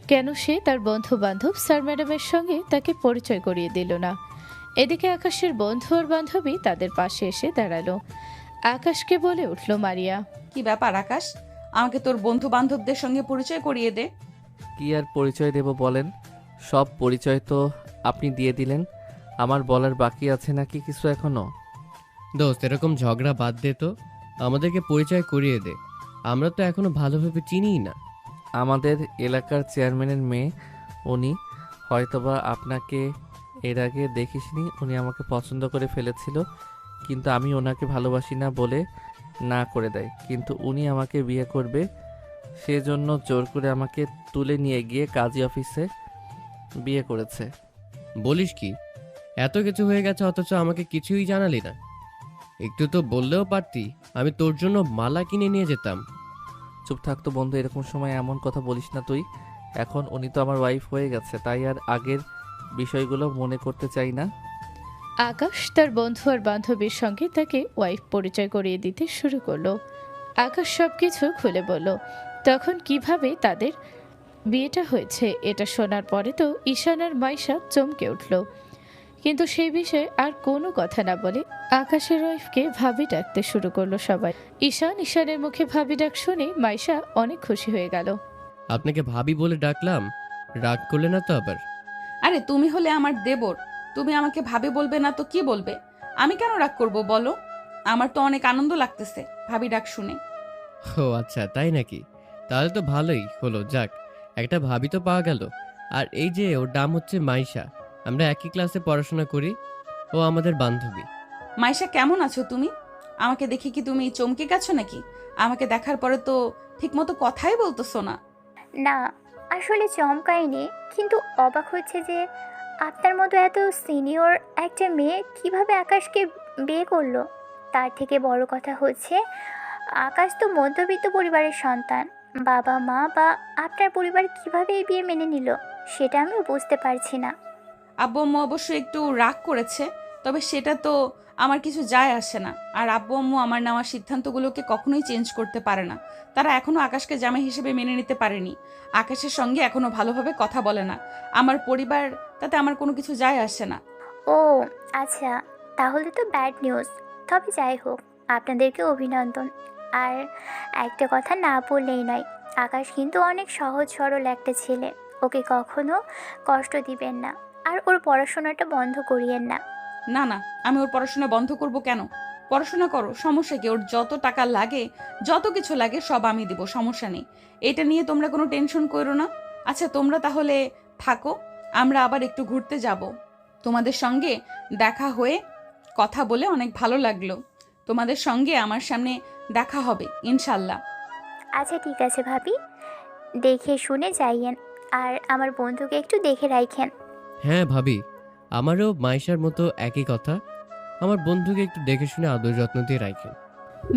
কেন সে তার বন্ধু বান্ধব স্যার ম্যাডামের সঙ্গে তাকে পরিচয় করিয়ে দিল না। এদিকে আকাশের বন্ধু আর বান্ধবী তাদের পাশে এসে দাঁড়ালো। আকাশকে বলে উঠল মারিয়া। কি ব্যাপার আকাশ, আমাকে তোর বন্ধু বান্ধবদের সঙ্গে পরিচয় করিয়ে দে। কি আর পরিচয় দেব বলেন? সব পরিচয় তো আপনি দিয়ে দিলেন। আমার বলার বাকি আছে নাকি কিছু এখনো? দোস্ত, এরকম ঝগড়া বাদ দে তো, আমাদেরকে পরিচয় করিয়ে দে। আমরা তো এখনো ভালোভাবে চিনিই না। আমাদের এলাকার চেয়ারম্যানের মেয়ে উনি। হয়তোবা আপনাকে এর আগে দেখিসনি। উনি আমাকে পছন্দ করে ফেলেছিল, কিন্তু আমি ওনাকে ভালোবাসি না বলে না করে দেয়। কিন্তু উনি আমাকে বিয়ে করবে, সেজন্য জোর করে আমাকে তুলে নিয়ে গিয়ে কাজী অফিসে বিয়ে করেছে। বলিস কি? এত কিছু হয়ে গেছে অথচ আমাকে কিছুই জানালি না। একটু তো বললেও পারতি, আমি তোর জন্য মালা কিনে নিয়ে যেতাম। চুপ থাকতো বন্ধু, এরকম সময় এমন কথা বলিস না তুই। এখন উনি তো আমার ওয়াইফ হয়ে গেছে, তাই আর আগের বিষয়গুলো মনে করতে চাই না। আকাশ তার বন্ধু আর বান্ধবীর সঙ্গে তাকে ওয়াইফ পরিচয় করিয়ে দিতে শুরু করলো। আকাশ সবকিছু খুলে বলল। তখন কিভাবে তাদের বিয়েটা হয়েছে এটা শোনার পরে তো ঈশান আর মাইশা চমকে উঠল, কিন্তু সেই বিষয়ে আর কোনো কথা না বলে আকাশের ওয়াইফকে ভাবি ডাকতে শুরু করলো সবাই। ঈশানের মুখে ভাবি ডাক শুনে মাইশা অনেক খুশি হয়ে গেল। আপনাকে ভাবি বলে ডাকলাম, রাগ করলে না তো আবার? আরে তুমি হলে আমার দেবর, তুমি আমাকে ভাবি বলবে না তো কি বলবে? আমি কেন রাগ করব বলো? আমার তো অনেক আনন্দ লাগতেছে ভাবি ডাক শুনে। ও আচ্ছা, তাই নাকি? তাহলে তো ভালোই হলো। যাক, একটা ভাবি তো পাওয়া গেল। আর এই যে ওর নাম হচ্ছে মাইশা, আমরা একই ক্লাসে পড়াশোনা করি। ও আমাদের বান্ধবী। মাইশা কেমন আছো তুমি? আমাকে দেখে কি তুমি চমকে গেছো নাকি? আমাকে দেখার পরে তো ঠিকমতো কথাই বলতেছো না। না, আসলে চমকায়নি, কিন্তু অবাক হচ্ছে যে আপনার মতো এত সিনিয়র একটা মেয়ে কিভাবে আকাশকে বিয়ে করলো। তার থেকে বড় কথা হচ্ছে আকাশ তো মধ্যবিত্ত পরিবারের সন্তান। বাবা মা বা আপনার পরিবার কিভাবে এই বিয়ে মেনে নিল সেটা আমি বুঝতে পারছি না। আব্বু আম্মু অবশ্য একটু রাগ করেছে, তবে সেটা তো আমার কিছু যায় আসে না। আর আব্বু আম্মু আমার নেওয়া সিদ্ধান্তগুলোকে কখনোই চেঞ্জ করতে পারে না। তারা এখনো আকাশকে জামাই হিসেবে মেনে নিতে পারেনি। আকাশের সঙ্গে এখনো ভালোভাবে কথা বলে না। আমার পরিবার, তাতে আমার কোনো কিছু যায় আসে না। ও আচ্ছা, তাহলে তো ব্যাড নিউজ। তবে যাই হোক, আপনাদেরকে অভিনন্দন। আর একটা কথা না বললেই নয়, আকাশ কিন্তু অনেক সহজ সরল একটা ছেলে। ওকে কখনো কষ্ট দিবেন না, আর ওর পড়াশোনাটা বন্ধ করিয়েন না। না না, আমি ওর পড়াশোনা বন্ধ করব কেন? পড়াশোনা করো, সমস্যা কি? ওর যত টাকা লাগে, যত কিছু লাগে সব আমি দিব, সমস্যা নেই। এটা নিয়ে তোমরা কোনো টেনশন করো না। আচ্ছা তোমরা তাহলে থাকো, আমরা আবার একটু ঘুরতে যাব। তোমাদের সঙ্গে দেখা হয়ে কথা বলে অনেক ভালো লাগলো। তোমাদের সঙ্গে আমার সামনে দেখা হবে ইনশাল্লাহ। আচ্ছা ঠিক আছে ভাবি, দেখে শুনে যাইয়েন। আর আমার বন্ধুকে একটু দেখে রাখেন। হ্যাঁ ভাবি, আমারও মাইশার মতো একই কথা। আমার বন্ধুকে একটু দেখে শুনে আদর যত্ন দিয়ে রাখেন।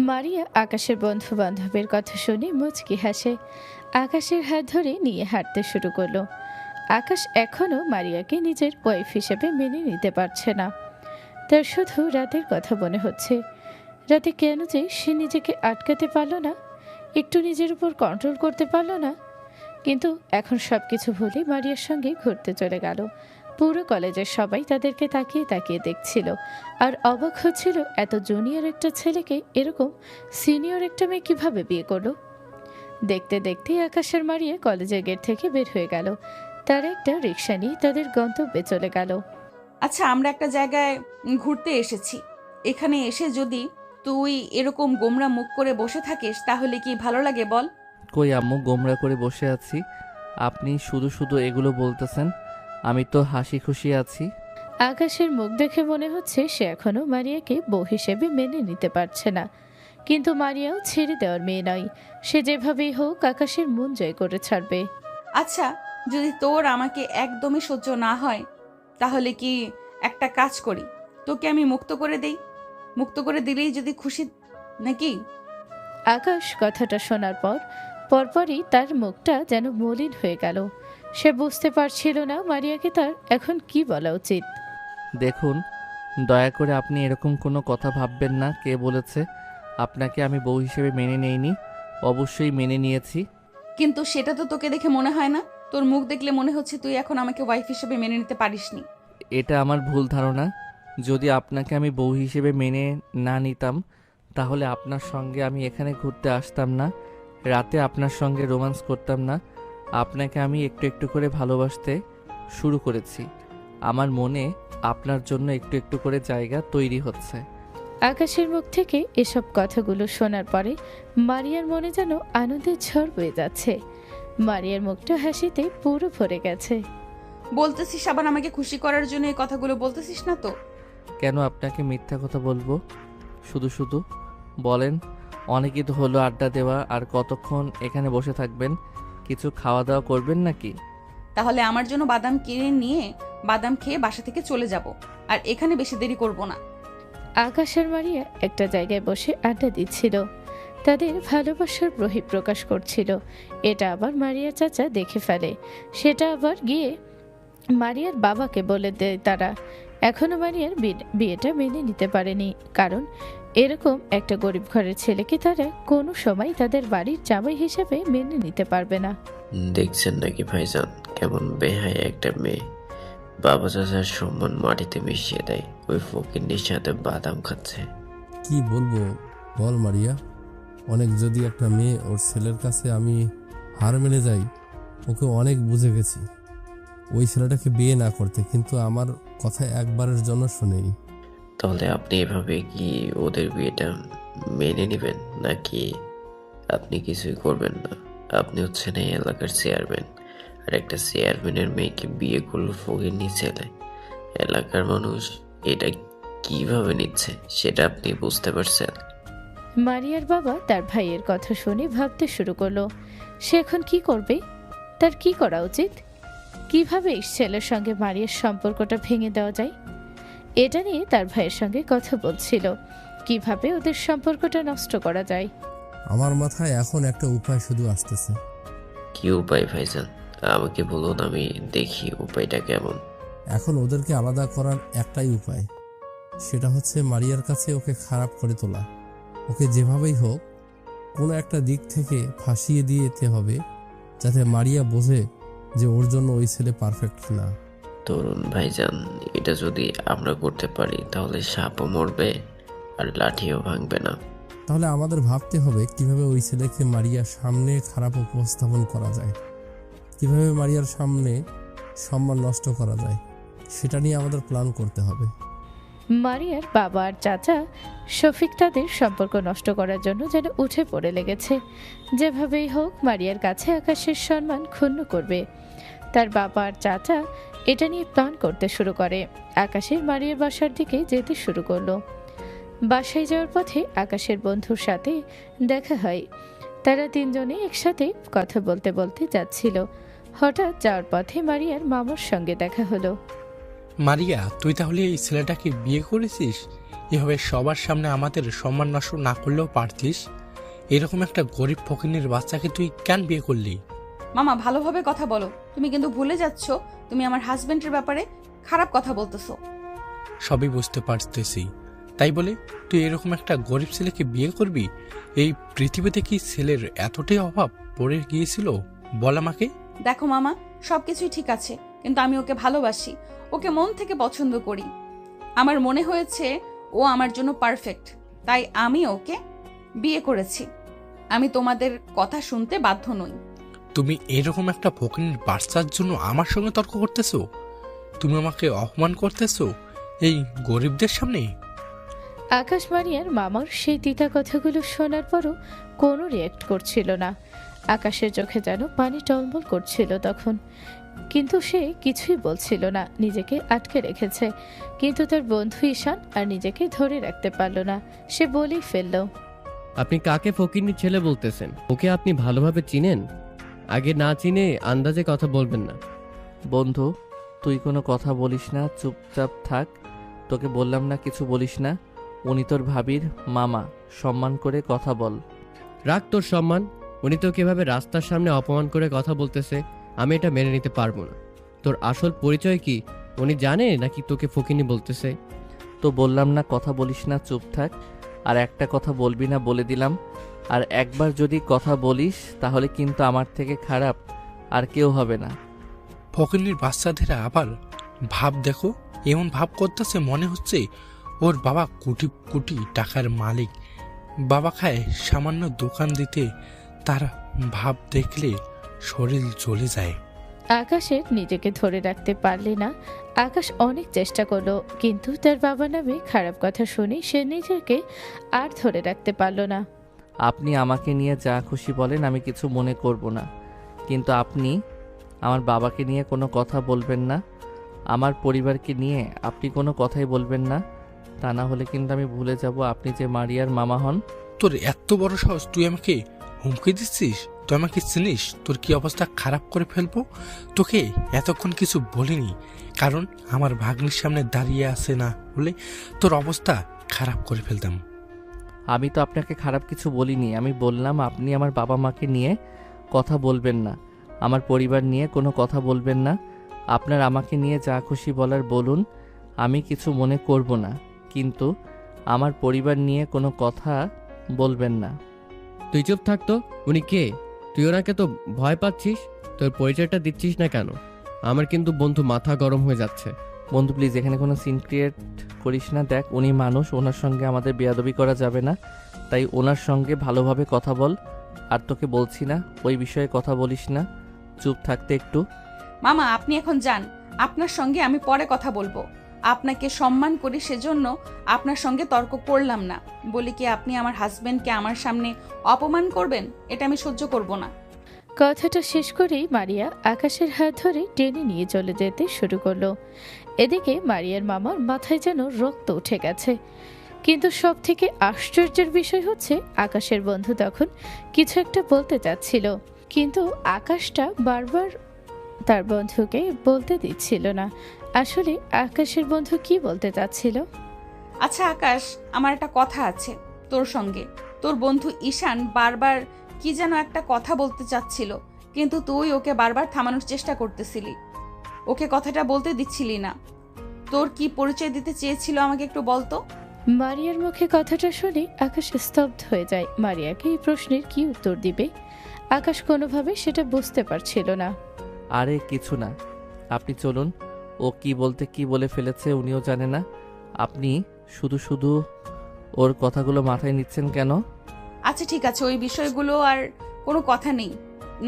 মারিয়া আকাশের বন্ধু বান্ধবের কথা শুনে মুচকি হাসে। আকাশের হাত ধরে নিয়ে হাঁটতে শুরু করলো। আকাশ এখনও মারিয়াকে নিজের ওয়াইফ হিসেবে মেনে নিতে পারছে না। তার শুধু রাতের কথা মনে হচ্ছে। রাতে কেন যে সে নিজেকে আটকাতে পারল না, একটু নিজের উপর কন্ট্রোল করতে পারল না। কিন্তু এখন সব কিছু ভুলে মারিয়ার সঙ্গে ঘুরতে চলে গেল। পুরো কলেজের সবাই তাদেরকে তাকিয়ে তাকিয়ে দেখছিল আর অবাক হচ্ছিল এত জুনিয়র একটা ছেলেকে এরকম সিনিয়র একটা মেয়ে কিভাবে বিয়ে করলো। দেখতে দেখতে আকাশের মারিয়া কলেজের গেট থেকে বের হয়ে গেল। তারা একটা রিক্সা নিয়ে তাদের গন্তব্যে চলে গেল। আচ্ছা আমরা একটা জায়গায় ঘুরতে এসেছি। এখানে এসে যদি তুই এরকম গোমরা মুখ করে বসে থাকিস তাহলে কি ভালো লাগে বল? কই আম্মু, গোমরা করে বসে আছি? আপনি শুধু শুধু এগুলো বলতেছেন। আমি তো হাসি খুশি আছি। আকাশের মুখ দেখে মনে হচ্ছে সে এখনো মারিয়াকে বউ হিসেবে মেনে নিতে পারছে না। কিন্তু মারিয়াও ছেড়ে দেওয়ার মেয়ে নয়। সে যেভাবেই হোক আকাশের মন জয় করে ছাড়বে। আচ্ছা যদি তোর আমাকে একদমই সহ্য না হয় তাহলে কি একটা কাজ করি, তোকে আমি মুক্ত করে দেই। মুক্ত করে দিলেই যদি খুশি নাকি? আকাশ কথাটা শোনার পরপরই তার মুখটা যেন মলিন হয়ে গেল। সে বুঝতে পারছিল না মারিয়াকে তার এখন কি বলা উচিত। দেখুন, দয়া করে আপনি এরকম কোনো কথা ভাববেন না। কে বলেছে আপনাকে আমি বউ হিসেবে মেনে নেইনি? অবশ্যই মেনে নিয়েছি। কিন্তু সেটা তো তোকে দেখে মনে হয় না। তোর মুখ দেখলে মনে হচ্ছে তুই এখন আমাকে ওয়াইফ হিসেবে মেনে নিতে পারিসনি। এটা আমার ভুল ধারণা। যদি আপনাকে আমি বউ হিসেবে মেনে না নিতাম তাহলে আপনার সঙ্গে আমি এখানে ঘুরতে আসতাম না, রাতে আপনার সঙ্গে রোম্যান্স করতাম না। আপনাকে আমি একটু একটু করে ভালোবাসতে শুরু করেছি। আমার মনে আপনার জন্য একটু একটু করে জায়গা তৈরি হচ্ছে। আকাশের মুখ থেকে এসব কথাগুলো শোনার পরে মারিয়ার মনে যেন আনন্দের ঝড় বয়ে যাচ্ছে। মারিয়ার মুখটা হাসিতে পুরো ভরে গেছে। বলতেছিস আবার আমাকে খুশি করার জন্য এই কথাগুলো বলতেছিস না তো? কেন আপনাকে মিথ্যা কথা বলবো? শুধু শুধু বলেন। অনেকই তো হলো আড্ডা দেওয়া, আর কতক্ষণ এখানে বসে থাকবেন? কিছু খাওয়া দাওয়া করবেন নাকি? তাহলে আমার জন্য বাদাম কিনে নিয়ে বাদাম খেয়ে বাসা থেকে চলে যাব, আর এখানে বেশি দেরি করব না। আকাশ আর মারিয়া একটা জায়গায় বসে আড্ডা দিচ্ছিল, তাদের ভালোবাসার বহিঃপ্রকাশ করছিল। এটা আবার মারিয়ার চাচা দেখে ফেলে। সেটা আবার গিয়ে মারিয়ার বাবাকে বলে দেয় তারা। এখনো মারিয়ার বিয়েটা মেনে নিতে পারেনি, কারণ এরকম একটা গরিব ঘরের ছেলেকে তারা কোনো সময় তাদের বাড়ির জামাই হিসেবে মেনে নিতে পারবে না। দেখছেন নাকি ভাইজান, কেমন বেহায়া একটা মেয়ে, বাবা চাচার সম্মান মাটিতে মিশিয়ে দেয়, ওই ফকিন্নির সাথে বাদাম খাচ্ছে। কি বলবো বল মারিয়া, অনেক যদি একটা মেয়ে ওর ছেলের কাছে আমি হার মেনে যাই, ওকে অনেক বুঝে গেছি ওই ছেলেটাকে বিয়ে না করতে, কিন্তু আমার কথা একবারের জন্য শুনেনি। তাহলে আপনি এভাবে কি ওদের বিয়েটা মেনে নেবেন, নাকি আপনি কিছুই করবেন না? আপনি হচ্ছেন এই এলাকার চেয়ারম্যান, আর একটা চেয়ারম্যানের মেয়েকে বিয়ে করলো ফকিন্নি ছেলে। এলাকার মানুষ এটা কিভাবে নিচ্ছে সেটা আপনি বুঝতে পারছেন? মারিয়ার বাবা তার ভাইয়ের কথা শুনে ভাবতে শুরু করলো, সে এখন কি করবে, তার কি করা উচিত, কিভাবে এই ছেলের সঙ্গে মারিয়ার সম্পর্কটা ভেঙে দেওয়া যায়। এটা নিয়ে তার ভাইয়ের সঙ্গে কথা বলছিল, কিভাবে ওদের সম্পর্কটা নষ্ট করা যায়। আমার মাথায় এখন একটা উপায় শুধু আসতেছে। কি উপায় ভাইজান? আমাকে বলুন, আমি দেখি উপায়টা কেমন। এখন ওদেরকে আলাদা করার একটাই উপায়, সেটা হচ্ছে মারিয়ার কাছে ওকে খারাপ করে তোলা। ওকে যেভাবেই হোক কোনো একটা দিক থেকে ফাঁসিয়ে দিয়ে যেতে হবে, যাতে মারিয়া বোঝে যে ওর জন্য ওই ছেলে পারফেক্ট না। তরুণ ভাইজান, এটা যদি আমরা করতে পারি তাহলে সাপও মরবে আর লাঠিও ভাঙবে না। তাহলে আমাদের ভাবতে হবে কিভাবে ওই ছেলেকে মারিয়ার সামনে খারাপ উপস্থাপন করা যায়, কিভাবে মারিয়ার সামনে সম্মান নষ্ট করা যায়, সেটা নিয়ে আমাদের প্ল্যান করতে হবে। মারিয়ার বাবা আর চাচা শফিক তাদের সম্পর্ক নষ্ট করার জন্য যেন উঠে পড়ে লেগেছে। যেভাবেই হোক মারিয়ার কাছে আকাশের সম্মান ক্ষুণ্ণ করবে। তার বাবা আর চাচা এটা নিয়ে প্ল্যান করতে শুরু করে। আকাশের মারিয়ার বাসার দিকে যেতে শুরু করলো। বাসায় যাওয়ার পথে আকাশের বন্ধুর সাথে দেখা হয়। তারা তিনজনে একসাথে কথা বলতে বলতে যাচ্ছিল। হঠাৎ যাওয়ার পথে মারিয়ার মামার সঙ্গে দেখা হলো। মারিয়া, তুই তাহলে এই ছেলেটাকে বিয়ে করেছিস? এভাবে সবার সামনে আমাদের সম্মান নষ্ট না করলেও পারতিস। এরকম একটা গরিব ফকিন্নির বাচ্চাকে তুই কেন বিয়ে করলি? মামা, ভালোভাবে কথা বলো। তুমি কিন্তু ভুলে যাচ্ছ তুমি আমার হাজবেন্ডের ব্যাপারে খারাপ কথা বলতেছো। সবই বুঝতে পারতেছি, তাই বলে তুই এরকম একটা গরিব ছেলেকে বিয়ে করবি? এই পৃথিবীতে কি ছেলের এতটাই অভাব পড়ে গিয়েছিল বল আমাকে? দেখো মামা, সবকিছুই ঠিক আছে, কিন্তু আমি ওকে ভালোবাসি, ওকে মন থেকে পছন্দ করি। আমার মনে হয়েছে ও আমার জন্য পারফেক্ট, তাই আমি ওকে বিয়ে করেছি। আমি তোমাদের কথা শুনতে বাধ্য নই। তুমি এরকম একটা ফকিন্নির বাচ্চার জন্য আমার সঙ্গে তর্ক করতেছো? তুমি আমাকে অপমান করতেছো এই গরিবদের সামনে? আকাশ মারিয়ার মামার সেই তিতা কথাগুলো শোনার পরও কোনো রিয়াক্ট করছিল না। আকাশের চোখে যেন পানি টলমল করছিল তখন, কিন্তু সে কিছুই বলছিল না, নিজেকে আটকে রেখেছে। কিন্তু তার বন্ধু ঈশান আর নিজেকে ধরে রাখতে পারল না, সে বলেই ফেলল, আপনি কাকে ফকিন্নির ছেলে বলতেছেন? ওকে আপনি ভালোভাবে চিনেন? আগে না চিনে আন্দাজে কথা বলবেন না। বন্ধু, তুই কোনো কথা বলিস না, চুপচাপ থাক। তোকে বললাম না কিছু বলিস না। উনি তোর ভাবির মামা, সম্মান করে কথা বল। রাখ তোর সম্মান। উনি তো কিভাবে রাস্তার সামনে অপমান করে কথা বলতেছে, আমি এটা মেনে নিতে পারবো না। তোর আসল পরিচয় কি উনি জানে, নাকি তোকে ফকিন্নি বলতেছে? তো বললাম না কথা বলিস না, চুপ থাক। আর একটা কথা বলবি না বলে দিলাম। আর একবার যদি কথা বলিস তাহলে কিন্তু আমার থেকে খারাপ আর কেউ হবে না। ফকিন্নির বাচ্চাদের আবার ভাব দেখো, এমন ভাব করতেছে মনে হচ্ছে ওর বাবা কোটি কোটি টাকার মালিক। বাবা খায় সামান্য দোকান দিতে তার ভাব দেখলে শরীর জ্বলে যায়। আকাশের নিজেকে ধরে রাখতে পারলে না। আকাশ অনেক চেষ্টা করলো, কিন্তু তার বাবা নামে খারাপ কথা শুনে সে নিজেকে আর ধরে রাখতে পারল না। আপনি আমাকে নিয়ে যা খুশি বলেন, আমি কিছু মনে করব না, কিন্তু আপনি আমার বাবাকে নিয়ে কোনো কথা বলবেন না, আমার পরিবারকে নিয়ে আপনি কোনো কথাই বলবেন না, তা না হলে কিন্তু আমি ভুলে যাব আপনি যে মারিয়ার মামা হন। তোর এত বড় সাহস, তুই আমাকে হুমকি দিচ্ছিস? তুই আমাকে চিনিস? তোর কি অবস্থা খারাপ করে ফেলবো। তোকে এতক্ষণ কিছু বলিনি, কারণ আমার ভাগ্নির সামনে দাঁড়িয়ে আছে না বলে তোর অবস্থা খারাপ করে ফেলতাম। আমি তো আপনাকে খারাপ কিছু বলিনি, আমি বললাম আপনি আমার বাবা মাকে নিয়ে কথা বলবেন না, আমার পরিবার নিয়ে কোনো কথা বলবেন না, আপনার আমাকে নিয়ে যা খুশি বলার বলুন, আমি কিছু মনে করব না, কিন্তু আমার পরিবার নিয়ে কোনো কথা বলবেন না। তুই চুপ থাকতো। উনি কে? তুই ওনাকে তো ভয় পাচ্ছিস, তোর পরিচয়টা দিচ্ছিস না কেন? আমার কিন্তু বন্ধু মাথা গরম হয়ে যাচ্ছে। বন্ধু প্লিজ এখানে কোনো সিন ক্রিয়েট করিস না। দেখ উনি মানুষ, ওনার সঙ্গে আমাদের বেয়াদবি করা যাবে না, তাই ওনার সঙ্গে ভালোভাবে কথা বল। আর তোকে বলছি না ওই বিষয়ে কথা বলিস না, চুপ থাকতে একটু। মামা আপনি এখন যান, আপনার সঙ্গে আমি পরে কথা বলবো। আপনাকে সম্মান করি সেজন্য আপনার সঙ্গে তর্ক করলাম না, বলি কি আপনি আমার হাজবেন্ডকে আমার সামনে অপমান করবেন, এটা আমি সহ্য করব না। কথাটা শেষ করেই মারিয়া আকাশের হাত ধরে টেনে নিয়ে চলে যেতে শুরু করলো। এদিকে মারিয়ার মামার মাথায় যেন রক্ত উঠে গেছে। কিন্তু সব থেকে আশ্চর্যের বিষয় হচ্ছে আকাশের বন্ধু তখন কিছু একটা বলতে চাচ্ছিল, কিন্তু আকাশটা বারবার তার বন্ধুকে বলতে দিচ্ছিল না। আসলে আকাশের বন্ধু কি বলতে চাচ্ছিল? আচ্ছা আকাশ, আমার একটা কথা আছে তোর সঙ্গে। তোর বন্ধু ঈশান বারবার কি যেন একটা কথা বলতে চাচ্ছিল, কিন্তু তুই ওকে বারবার থামানোর চেষ্টা করতেছিলি, ওকে কথাটা বলতে দিচ্ছিলি না। তোর কি পরিচয় দিতে চেয়েছিল আমাকে একটু বলতো। মারিয়ার মুখে কথাটা শুনে আকাশ স্তব্ধ হয়ে যায়। মারিয়াকে এই প্রশ্নের কি উত্তর দিবে আকাশ কোনোভাবে সেটা বুঝতে পারছিল না। আরে কিছু না, আপনি চলুন। ও কি বলতে কি বলে ফেলেছে উনিও জানে না, আপনি শুধু শুধু ওর কথাগুলো মাথায় নিচ্ছেন কেন? আচ্ছা ঠিক আছে, ওই বিষয়গুলো আর কোনো কথা নেই,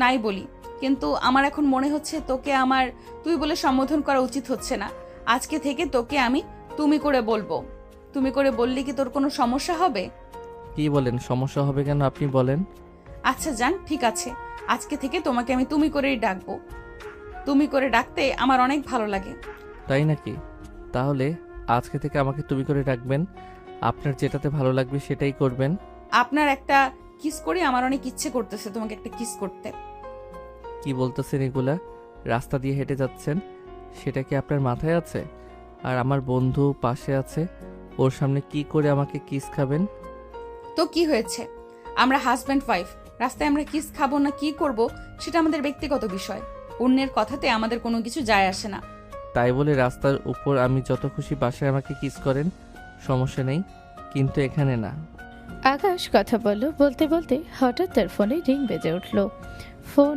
নাই বলি, কিন্তু আমার এখন মনে হচ্ছে তোকে আমার তুই বলে সম্বোধন করা উচিত হচ্ছে না। আজকে থেকে তোকে আমি তুমি করে বলবো। তুমি করে বললে কি তোর কোনো সমস্যা হবে? কি বলেন সমস্যা হবে কেন, আপনি বলেন। আচ্ছা যান, ঠিক আছে, আজকে থেকে তোমাকে আমি তুমি করেই ডাকবো। তুমি করে ডাকতে আমার অনেক ভালো লাগে। তাই নাকি? তাহলে আজকে থেকে আমাকে তুমি করে ডাকবেন, আপনার যেটাতে ভালো লাগবে সেটাই করবেন। আপনার একটা কিস করি, আমার অনেক ইচ্ছে করতেছে তোমাকে একটা কিস করতে। কি বলতেছেন এগুলা? রাস্তা দিয়ে হেঁটে যাচ্ছেন, সেটা কি আপনার মাথায় আছে? আর আমার বন্ধু পাশে আছে, ওর সামনে কি করে আমাকে কিস খাবেন? তো কি হয়েছে, আমরা হাজব্যান্ড ওয়াইফ, রাস্তায় আমরা কিস খাবো না কি করব সেটা আমাদের ব্যক্তিগত বিষয়, অন্যের কথাতে আমাদের কোনো কিছু যায় আসে না। তাই বলে রাস্তার উপর আমি যত খুশি বাসায় আমাকে কিস করেন, সমস্যা নেই, কিন্তু এখানে না। আকাশ কথা বলতে বলতে হঠাৎ তার ফোনে রিং বেজে উঠল। ফোন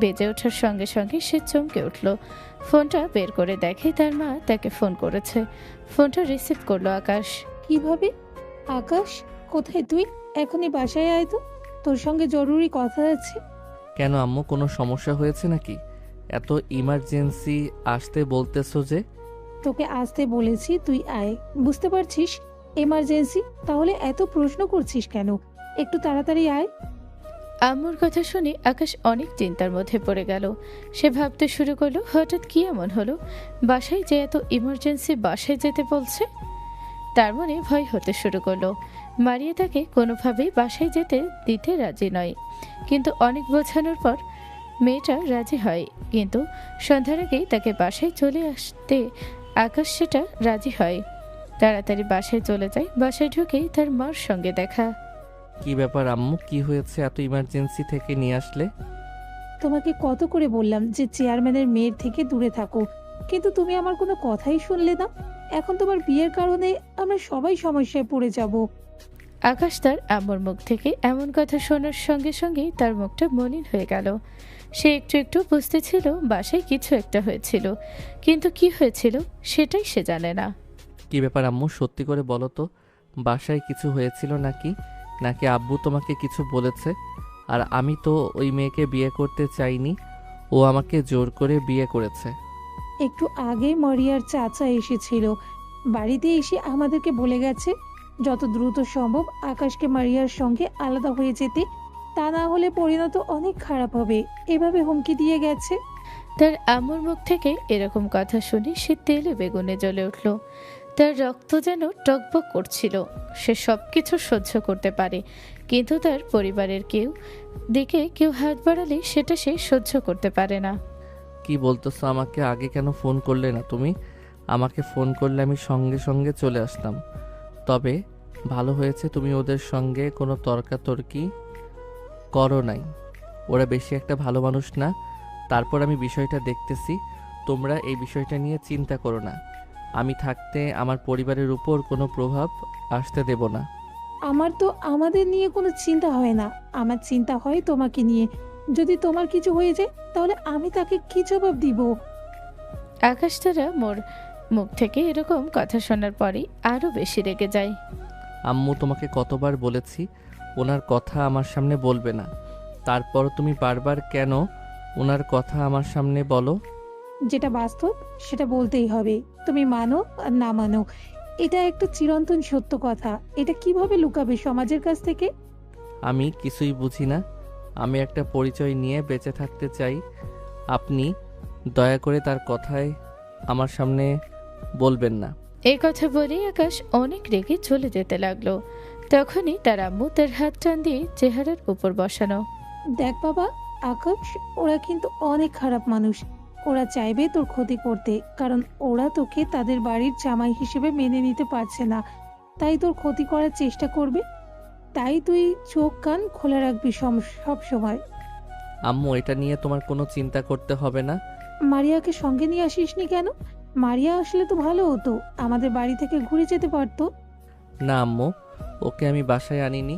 বেজে ওঠার সঙ্গে সঙ্গে সে চমকে উঠল। ফোনটা বের করে দেখে তার মা তাকে ফোন করেছে। ফোনটা রিসিভ করলো আকাশ। কিভাবে? আকাশ কোথায় তুই? এখনই বাসায় আয় তো, তোর সঙ্গে জরুরি কথা আছে। কেন আম্মু, কোনো সমস্যা হয়েছে নাকি? এত ইমার্জেন্সি আসতে বলতেছো যে? তোকে আসতে বলেছি, তুই আয়। বুঝতে পারছিস এমার্জেন্সি, তাহলে এত প্রশ্ন করছিস কেন? একটু তাড়াতাড়ি আয়। আম্মুর কথা শুনে আকাশ অনেক চিন্তার মধ্যে পড়ে গেল। সে ভাবতে শুরু করলো হঠাৎ কি এমন হলো, বাসায় যে এত ইমার্জেন্সি বাসায় যেতে বলছে। তার মনে ভয় হতে শুরু করলো। মারিয়া তাকে কোনোভাবেই বাসায় যেতে দিতে রাজি নয়, কিন্তু অনেক বোঝানোর পর মেয়েটা রাজি হয়। কিন্তু সন্ধ্যার আগেই তাকে বাসায় চলে আসতে আকাশ সেটা রাজি হয়। তাড়াতাড়ি বাসায় চলে যায়। বাসায় ঢুকেই তার মার সঙ্গে দেখা। কি ব্যাপার আম্মু, কি হয়েছে এত ইমার্জেন্সি থেকে নিয়ে আসলে? তোমাকে কত করে বললাম যে চেয়ারম্যানের মেয়ের থেকে দূরে থাকো, কিন্তু তুমি আমার কোনো কথাই শুনলে না। এখন তোমার বিয়ের কারণে আমরা সবাই সমস্যায় পড়ে যাব। আকাশ তার আম্মুর মুখ থেকে এমন কথা শোনার সঙ্গে সঙ্গেই তার মুখটা মলিন হয়ে গেল। সে একটু একটু বুঝতেছিল বাসায় কিছু একটা হয়েছিল, কিন্তু কি হয়েছিল সেটাই সে জানে না। কি ব্যাপার আম্মু, সত্যি করে বলো তো, বাসায় কিছু হয়েছিল নাকি? নাকি আব্বু তোমাকে কিছু বলেছে? আর আমি তো ওই মেয়েকে বিয়ে করতে চাইনি, ও আমাকে জোর করে বিয়ে করেছে। একটু আগে মারিয়ার চাচা এসেছিল, বাড়িতে এসে আমাদেরকে বলে গেছে যত দ্রুত সম্ভব আকাশকে মারিয়ার সঙ্গে আলাদা হয়ে যেতে, তা না হলে পরিণত অনেক খারাপ হবে, এভাবে হুমকি দিয়ে গেছে। তার আম্মুর মুখ থেকে এরকম কথা শুনে সে তেলে বেগুনে জ্বলে উঠল। তার রক্ত যেন টকবক করছিল। সে সব কিছু সহ্য করতে পারে, কিন্তু তার পরিবারের দিকে কেউ হাত বাড়ালে সেটা সে সহ্য করতে পারে না। কি বলতেছো? আমাকে আগে কেন ফোন করলে না তুমি? আমাকে ফোন করলে আমি সঙ্গে সঙ্গে চলে আসতাম। তবে ভালো হয়েছে তুমি ওদের সঙ্গে কোনো তর্কাতর্কি করো নাই। ওরা বেশি একটা ভালো মানুষ না। তারপর আমি বিষয়টা দেখতেছি, তোমরা এই বিষয়টা নিয়ে চিন্তা করো না। আমি থাকতে আমার পরিবারের উপর কোনো প্রভাব আসতে দেব না। আমার তো আমাদের নিয়ে কোনো চিন্তা হয় না, আমার চিন্তা হয় তোমাকে নিয়ে। যদি তোমার কিছু হয়ে যায় তাহলে আমি তাকে কি জবাব দিব? আকাশ তারা মোর মুখ থেকে এরকম কথা শোনার পরই আরো বেশি রেগে যায়। আম্মু তোমাকে কতবার বলেছি ওনার কথা আমার সামনে বলবে না, তারপর তুমি বারবার কেন ওনার কথা আমার সামনে বলো? যেটা বাস্তব সেটা বলতেই হবে, তুমি মানো আর না মানো, এটা একটা চিরন্তন সত্য কথা। এটা কিভাবে লুকাবে সমাজের কাছ থেকে? আমি কিছুই বুঝি না। আমি একটা পরিচয় নিয়ে বেঁচে থাকতে চাই। আপনি দয়া করে তার কথায় আমার সামনে বলবেন না। এই কথা বলে আকাশ অনেক রেগে চলে যেতে লাগলো। তখনই তার আম্মু তার হাত টান দিয়ে চেহারার উপর বসানো। দেখ বাবা আকাশ, ওরা কিন্তু অনেক খারাপ মানুষ। ওরা চাইবে তোর ক্ষতি করতে, কারণ ওরা তোকে তাদের বাড়ির জামাই হিসেবে মেনে নিতে পারছে না, তাই তোর ক্ষতি করার চেষ্টা করবে। তাই তুই চোখ কান খোলা রাখবি সব সময়। আম্মু, এটা নিয়ে তোমার কোনো চিন্তা করতে হবে না। মারিয়াকে সঙ্গে নিয়ে আসিসনি কেন? মারিয়া আসলে তো ভালো হতো, আমাদের বাড়ি থেকে ঘুরে যেতে পারতো। না আম্মু, ওকে আমি বাসায় আনিনি।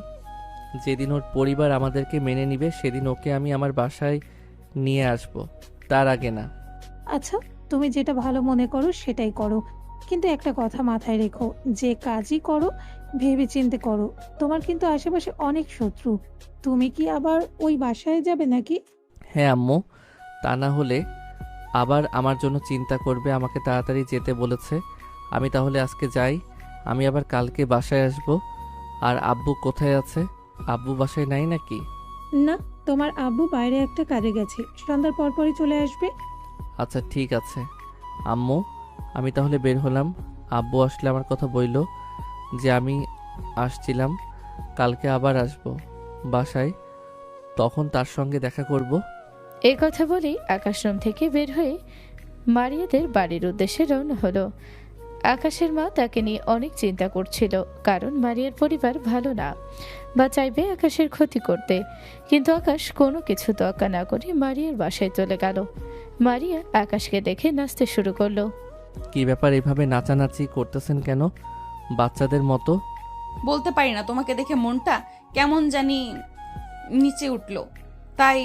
যেদিন ওর পরিবার আমাদেরকে মেনে নিবে সেদিন ওকে আমি আমার বাসায় নিয়ে আসব, তার আগে না। আচ্ছা, তুমি যেটা ভালো মনে করো সেটাই করো, কিন্তু একটা কথা মাথায় রেখো, যে কাজই করো ভেবে চিন্তে করো। তোমার কিন্তু আশেপাশে অনেক শত্রু, তুমি কি আবার ওই বাসায় যাবে নাকি? হ্যাঁ আম্মু, তা না হলে আবার আমার জন্য চিন্তা করবে। আমাকে তাড়াতাড়ি যেতে বলেছে। আমি তাহলে আজকে যাই, আমি আবার কালকে বাসায় আসব। আর আব্বু কোথায় আছে? আব্বু বাসায় নাই নাকি? না, তোমার আব্বু বাইরে একটা কাজে গেছে, সন্ধ্যার পরপরই চলে আসবে। আচ্ছা ঠিক আছে আম্মু, আমি তাহলে বের হলাম। আব্বু আসলে আমার কথা বইল যে আমি আসছিলাম, কালকে আবার আসব বাসায়, তখন তার সঙ্গে দেখা করব। এই কথা বলেই আকাশ রুম থেকে বের হয়ে মারিয়াদের বাড়ির উদ্দেশ্যে রওনা হলো। আকাশের মা তাকে নিয়ে অনেক চিন্তা করছিল, কারণ মারিয়ার পরিবার ভালো না বা চাইবে আকাশের ক্ষতি করতে। কিন্তু আকাশ কোনো কিছু তোয়াক্কা না করে মারিয়ার বাসায় চলে গেল। মারিয়া আকাশকে দেখে নাচতে শুরু করলো। কি ব্যাপার, এভাবে নাচানাচি করতেছেন কেন বাচ্চাদের মতো? বলতে পারি না, তোমাকে দেখে মনটা কেমন জানি নিচে উঠলো, তাই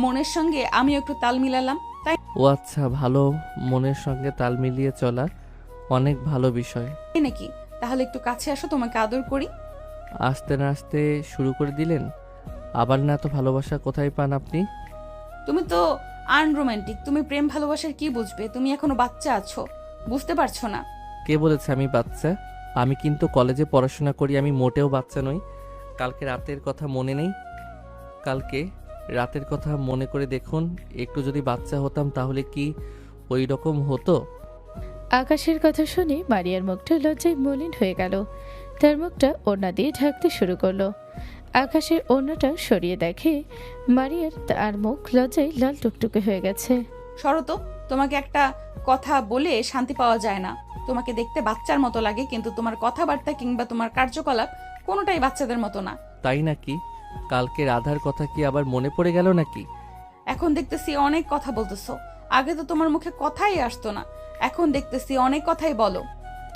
মনের সঙ্গে আমিও একটু তাল মিলালাম। তাই ও আচ্ছা, ভালো মনের সঙ্গে তাল মিলিয়ে চলা অনেক ভালো বিষয়। নাকি? তাহলে একটু কাছে আসো, তোমাকে আদর করি। আসতে না আসতে শুরু করে দিলেন। আবার না, তো ভালোবাসা কোথায় পান আপনি? তুমি তো আনরোমান্টিক, তুমি প্রেম ভালোবাসার কি বুঝবে? তুমি এখনো বাচ্চা আছো, বুঝতে পারছো না। কে বলেছে আমি বাচ্চা? আমি কিন্তু কলেজে পড়াশোনা করি, আমি মোটেও বাচ্চা নই। কালকে রাতের কথা মনে নেই? কালকে রাতের কথা মনে করে দেখুন, একটু যদি বাচ্চা হতাম তাহলে কি ওই রকম হতো? আকাশের কথা শুনে মারিয়ার মুখটা লজ্জায় মলিন হয়ে গেল। তার মুখটা ওড়না দিয়ে ঢাকতে শুরু করলো। আকাশের ওড়নাটা সরিয়ে দেখে মারিয়ার তার মুখ লজ্জায় লাল টুকটুকে হয়ে গেছে। সরো তো, তোমাকে একটা কথা বলে শান্তি পাওয়া যায় না। তোমাকে দেখতে বাচ্চার মতো লাগে, কিন্তু তোমার কথাবার্তা কিংবা তোমার কার্যকলাপ কোনোটাই বাচ্চাদের মতো না। তাই নাকি? কালকে রাধার কথা কি আবার মনে পড়ে গেল নাকি? এখন দেখতেছি অনেক কথা বলতেছো, আগে তো তোমার মুখে কথাই আসতো না, এখন দেখতেছি অনেক কথাই বলো।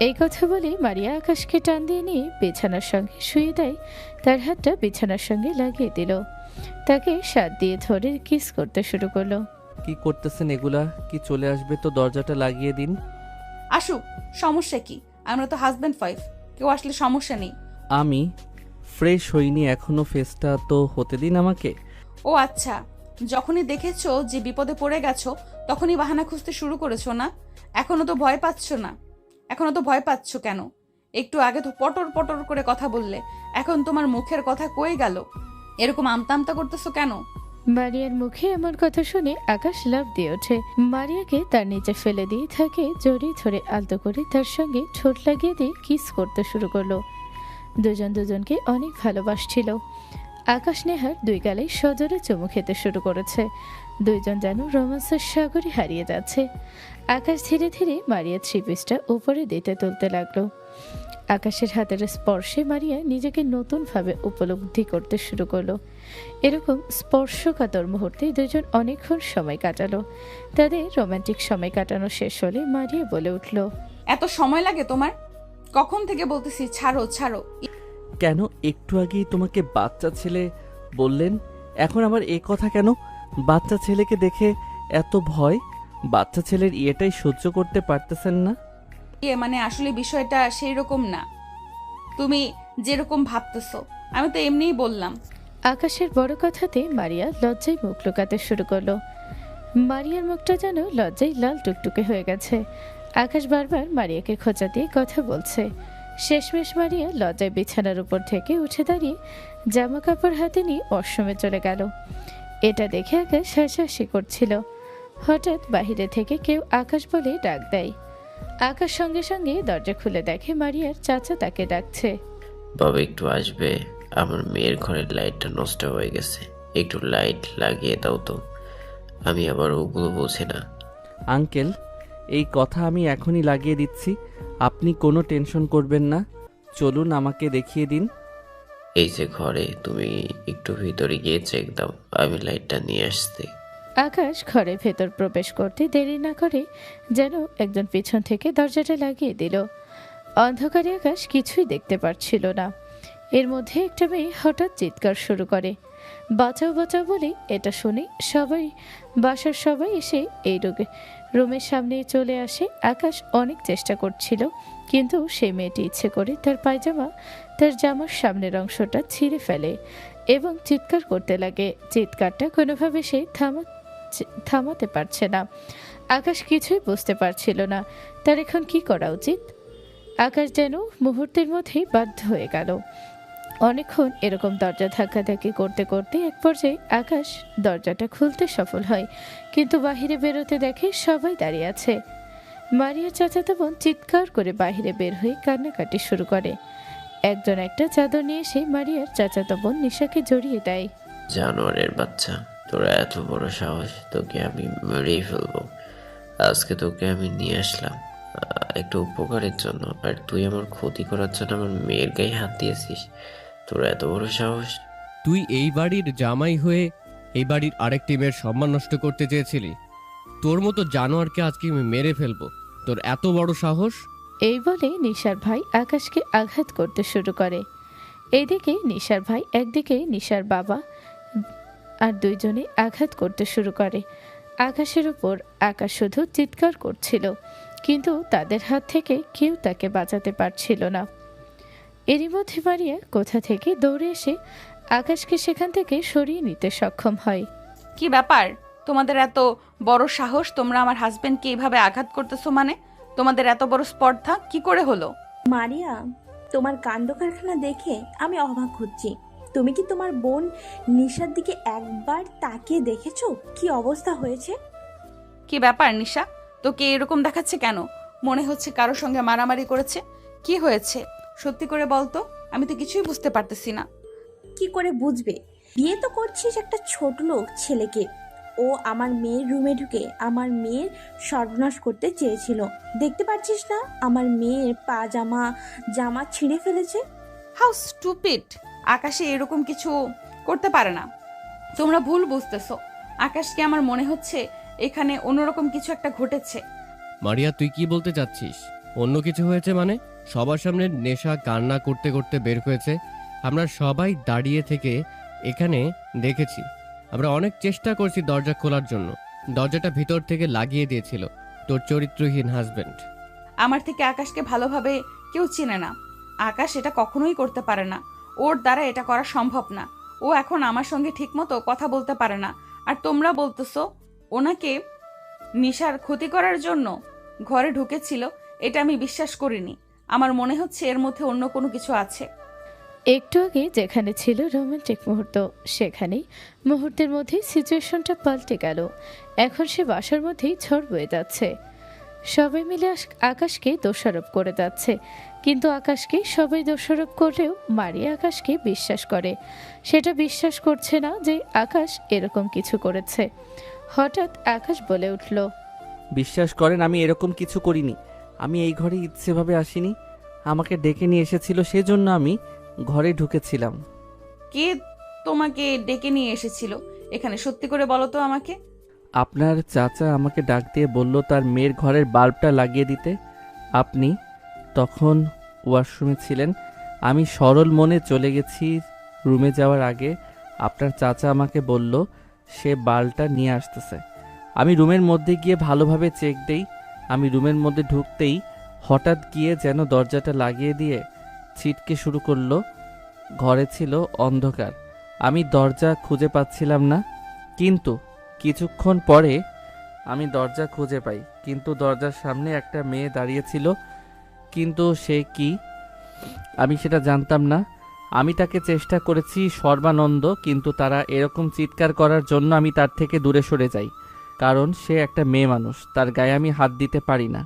এই কথা বলে মারিয়া আকাশকে টান দিয়ে নিয়ে বিছানার সঙ্গে শুয়ে দেয়। তার হাতটা বিছানার সঙ্গে লাগিয়ে দিল, তাকে শাত দিয়ে ধরে কিস করতে শুরু করলো। কি করতেছেন এগুলা? কি চলে আসবে তো দরজাটা লাগিয়ে দিন। আসুক, সমস্যা কি? আমরা তো হাজব্যান্ড ওয়াইফ, কেউ আসলে সমস্যা নেই। আমি ফ্রেশ হইনি এখনো, ফেসটা তো হতে দিন আমাকে। ও আচ্ছা, যখনই দেখেছো যে বিপদে পড়ে গেছো তখনই বাহানা খুঁজতে শুরু করেছো না? এখনো তো ভয় পাচ্ছ না? এখনো তো ভয় পাচ্ছ কেন? একটু আগে তো পটর পটর করে কথা বললে, এখন তোমার মুখের কথা কই গেল? এরকম আমতা আমতা করতেছো কেন? মারিয়ার মুখে এমন কথা শুনে আকাশ লাফ দিয়ে ওঠে। মারিয়াকে তার নিচে ফেলে দিয়ে তাকে জড়িয়ে ধরে আলতো করে তার সঙ্গে ঠোঁট লাগিয়ে দিয়ে কিস করতে শুরু করলো। দুজন দুজনকে অনেক ভালোবাসছিল। আকাশ নেহার দুই গালে সজোরে চুমু খেতে শুরু করেছে। দুইজন যেন রোমান্সের সাগরে হারিয়ে যাচ্ছে। আকাশ ধীরে ধীরে মারিয়ার থ্রি পিসটা উপরে দিতে তুলতে লাগলো। আকাশের হাতের স্পর্শে মারিয়া নিজেকে নতুনভাবে উপলব্ধি করতে শুরু করলো। এরকম স্পর্শকাতর মুহূর্তে দুজন অনেকক্ষণ সময় কাটালো। তাদের রোমান্টিক সময় কাটানো শেষ হলে মারিয়া বলে উঠল, এত সময় লাগে তোমার? কখন থেকে বলতেছি ছাড়ো ছাড়ো। কেন? একটু আগেই তোমাকে বাচ্চা ছেলে বললেন, এখন আবার এ কথা কেন? বাচ্চা ছেলেকে দেখে এত ভয়? বাচ্চা ছেলের ইয়েটাই সহ্য করতে পারতেছেন না? মানে আসলে বিষয়টা সেই রকম না, তুমি যেরকম ভাবতেছো। আমি তো এমনিই বললাম। আকাশের বড় কথাতে মারিয়া লজ্জায় মুখ লুকাতে শুরু করলো। মারিয়ার মুখটা যেন লজ্জায় লাল টুকটুকে হয়ে গেছে। আকাশ বারবার মারিয়াকে খোঁচা দিয়ে কথা বলছে। শেষমেশ মারিয়া লজ্জায় বিছানার উপর থেকে উঠে দাঁড়িয়ে জামা কাপড় হাতে নিয়ে ওয়াশরুমে চলে গেল। এটা দেখে আকাশ হাসাহাসি করছিল। হঠাৎ বাহিরে থেকে কেউ আকাশ বলে ডাক দেয়। আকাশ সঙ্গে সঙ্গে দরজা খুলে দেখে মারিয়ার চাচা তাকে ডাকছে। বাবা একটু আসবে, আমার মেয়ের ঘরের লাইটটা নষ্ট হয়ে গেছে, একটু লাইট লাগিয়ে দাও তো, আমি আবার ওগুলো বোঝে না। আঙ্কেল, এই কথা আমি এখনই লাগিয়ে দিচ্ছি, আপনি কোনো টেনশন করবেন না। চলুন আমাকে দেখিয়ে দিন। এই যে ঘরে, তুমি একটু ভিতরে গিয়ে চেক দাও, আমি লাইটটা নিয়ে আসতে। আকাশ ঘরের ভেতর প্রবেশ করতে দেরি না করে যেন একজন পিছন থেকে দরজাটা লাগিয়ে দিল। অন্ধকারে আকাশ কিছুই দেখতে পারছিল না। এর মধ্যে একটা মেয়ে হঠাৎ চিৎকার শুরু করে। বাঁচাও বাঁচাও বলে এটা শুনে বাসার সবাই এসে এই রুমের সামনে চলে আসে। আকাশ অনেক চেষ্টা করছিল, কিন্তু সেই মেয়েটি ইচ্ছে করে তার জামার সামনের অংশটা ছিঁড়ে ফেলে এবং চিৎকার করতে লাগে। চিৎকারটা কোনোভাবে সে থামাতে পারছে না। আকাশ কিছুই বুঝতে পারছিল না তার এখন কি করা উচিত। আকাশ যেন মুহূর্তের মধ্যেই বাধ্য হয়ে গেল। অনেকক্ষণ এরকম দরজা ধাক্কাধাক্কি করতে করতে এক পর্যায়ে আকাশ দরজাটা খুলতে সফল হয়, কিন্তু বাহিরে বেরোতে দেখে সবাই দাঁড়িয়ে আছে। মারিয়ার চাচাতো বোন চিৎকার করে বাহিরে বের হয়ে কান্নাকাটি শুরু করে। একজন একটা চাদর নিয়ে এসে মারিয়ার চাচাতো বোন নিশাকে জড়িয়ে দেয়। জানোয়ারের বাচ্চা, তোরা এত বড় সাহস, তোকে আমি মেরেই ফেলবো। আজকে তোকে আমি নিয়ে আসলাম একটা উপকারের জন্য, আর তুই আমার ক্ষতি করার জন্য আমার মেয়ের গায়ে হাত দিয়েছিস। তোরা এত বড় সাহস! তুই এই বাড়ির জামাই হয়ে এই বাড়ির আরেক টিমের সম্মান নষ্ট করতে চেয়েছিলি। তোর মতো জানোয়ারকে আজকে আমি মেরে ফেলবো। তোর এত বড় সাহস! এই বলে নিশার ভাই আকাশকে আঘাত করতে শুরু করে। এইদিকে নিশার ভাই একদিকে নিশার বাবা আর দুইজনে আঘাত করতে শুরু করে আকাশের উপর। আকাশ শুধু চিৎকার করছিল, কিন্তু তাদের হাত থেকে কেউ তাকে বাঁচাতে পারছিল না। এরই মধ্যে মারিয়া কোথা থেকে দৌড়ে এসে আকাশকে সেখান থেকে সরিয়ে নিতে সক্ষম হয়। কি ব্যাপার, তোমাদের এত বড় সাহস? তোমরা আমার হাজবেন্ডকে এইভাবে আঘাত করতেছো? মানে তোমাদের এত বড় স্পর্ধা কি করে হলো? মারিয়া, তোমার কাণ্ড কারখানা দেখে আমি অবাক হচ্ছি। তুমি কি তোমার বোন নিশার দিকে একবার তাকিয়ে দেখেছো কি অবস্থা হয়েছে? কি ব্যাপার নিশা, তোকে এরকম দেখাচ্ছে কেন? মনে হচ্ছে কারোর সঙ্গে মারামারি করেছে। কি হয়েছে সত্যি করে বলতো, আমি তো কিছুই বুঝতে পারতেছি না। কি করে বুঝবে? বিয়ে তো করছিস একটা ছোট লোক ছেলেকে। ও আমার মেয়ের রুমে ঢুকে আমার মেয়ের সর্বনাশ করতে চেয়েছিল। দেখতে পাচ্ছিস না আমার মেয়ের জামা ছিঁড়ে ফেলেছে? How stupid! আকাশে এরকম কিছু করতে পারে না। তোমরা ভুল বুঝতেছো। আকাশকে আমার মনে হচ্ছে এখানে অন্যরকম কিছু একটা ঘটেছে। মারিয়া, তুই কি বলতে চাচ্ছিস? অন্য কিছু হয়েছে মানে? সবার সামনে নেশা কান্না করতে করতে বের হয়েছে। আমরা সবাই দাঁড়িয়ে থেকে এখানে দেখেছি। আমরা অনেক চেষ্টা করছি দরজা খোলার জন্য। দরজাটা ভিতর থেকে লাগিয়ে দিয়েছিল তোর চরিত্রহীন হাজবেন্ড। আমার থেকে আকাশকে ভালোভাবে কেউ চেনে না। আকাশ এটা কখনোই করতে পারে না, ওর দ্বারা এটা করা সম্ভব না। ও এখন আমার সঙ্গে ঠিকমতো কথা বলতে পারে না, আর তোমরা বলতেছো ওনাকে নিশার ক্ষতি করার জন্য ঘরে ঢুকেছিল। এটা আমি বিশ্বাস করিনি। আমার মনে হচ্ছে এর মধ্যে অন্য কোনো কিছু আছে। একটু আগে যেখানে ছিল রোমান্টিক মুহূর্ত, সেখানেই মুহূর্তের মধ্যেই সিচুয়েশনটা পাল্টে গেল। এখন সে বাসার মধ্যেই ঝড় বয়ে যাচ্ছে। সবাই মিলে আকাশকে দোষারোপ করে যাচ্ছে, কিন্তু আকাশকে সবাই দোষারোপ করলেও মারিয়া আকাশকে বিশ্বাস করে। সেটা বিশ্বাস করছে না যে আকাশ এরকম কিছু করেছে। হঠাৎ আকাশ বলে উঠল, বিশ্বাস করেন আমি এরকম কিছু করিনি। আমি এই ঘরে ইচ্ছেভাবে আসিনি, আমাকে ডেকে নিয়ে এসেছিল, সেজন্য আমি ঘরে ঢুকেছিলাম। কে তোমাকে ডেকে নিয়ে এসেছিল এখানে? সত্যি করে বলো তো আমাকে। আপনার চাচা আমাকে ডাক দিয়ে বলল তার মেয়ের ঘরের বাল্বটা লাগিয়ে দিতে। আপনি তখন ওয়াশরুমে ছিলেন। আমি সরল মনে চলে গেছি। রুমে যাওয়ার আগে আপনার চাচা আমাকে বলল সে বাল্বটা নিয়ে আসতেছে। আমি রুমের মধ্যে গিয়ে ভালোভাবে চেক দেই। আমি রুমের মধ্যে ঢুকতেই হঠাৎ গিয়ে যেন দরজাটা লাগিয়ে দিয়ে ছিটকে শুরু করলো। ঘরে ছিল অন্ধকার, আমি দরজা খুঁজে পাচ্ছিলাম না। কিন্তু কিছুক্ষণ পরে আমি দরজা খুঁজে পাই, কিন্তু দরজার সামনে একটা মেয়ে দাঁড়িয়েছিল। কিন্তু সে কি আমি সেটা জানতাম না। আমি তাকে চেষ্টা করেছি সর্বানন্দ, কিন্তু তারা এরকম চিৎকার করার জন্য আমি তার থেকে দূরে সরে যাই, কারণ সে একটা মেয়ে মানুষ, তার গায়ে আমি হাত দিতে পারি না।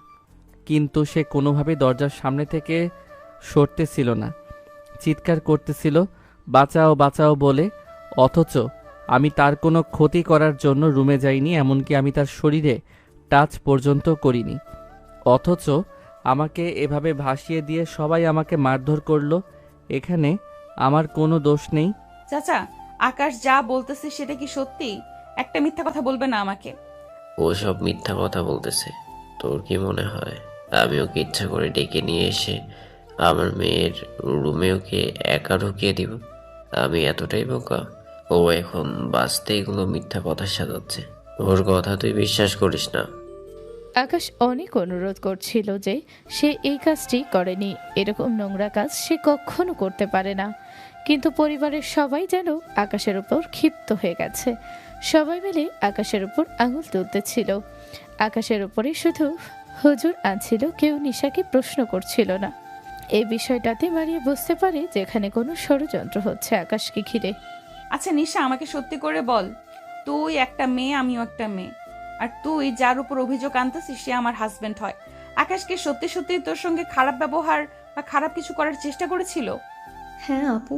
কিন্তু সে কোনোভাবে দরজার সামনে থেকে সরতেছিল না, চিৎকার করতেছিল বাঁচাও বাঁচাও বলে। অথচ আমি তার কোনো ক্ষতি করার জন্য রুমে যাইনি, এমনকি আমি তার শরীরে টাচ পর্যন্ত করিনি। অথচ আমাকে এভাবে ভাসিয়ে দিয়ে সবাই আমাকে মারধর করলো। এখানে আমার কোনো দোষ নেই। চাচা, আকাশ যা বলতেছে সেটা কি সত্যি? একটা মিথ্যা কথা বলবে না আমাকে। ও সব মিথ্যা কথা বলতেছে। তোর কি মনে হয় আমি ওকে ইচ্ছা করে ডেকে নিয়ে এসে আমার মেয়ের রুমে ওকে একা ঢুকিয়ে দিব? আমি এতটাই বোকা? ও এখন বাঁচতে এগুলো মিথ্যা কথা সাজাচ্ছে। ওর কথা তুই বিশ্বাস করিস না। আকাশ অনেক অনুরোধ করছিল যে সে এই কাজটি করেনি, এরকম নোংরা কাজ সে কখনো করতে পারে না। কিন্তু পরিবারের সবাই যেন আকাশের উপর ক্ষিপ্ত হয়ে গেছে। সবাই মিলে আকাশের উপর আঙুল তুলতেছিল। আকাশের উপরে শুধু হুজুর আনছিল, কেউ নিশাকে প্রশ্ন করছিল না। এই বিষয়টাতে মারিয়া বুঝতে পারে যেখানে কোনো ষড়যন্ত্র হচ্ছে আকাশকে ঘিরে। আচ্ছা নিশা, আমাকে সত্যি করে বল, তুই একটা মেয়ে, আমিও একটা মেয়ে, আর তুই যার উপর অভিযোগ আনতেছিস সে আমার হাজবেন্ড হয়। আকাশকে সত্যি সত্যি তোর সঙ্গে খারাপ ব্যবহার বা খারাপ কিছু করার চেষ্টা করেছিল? হ্যাঁ আপু,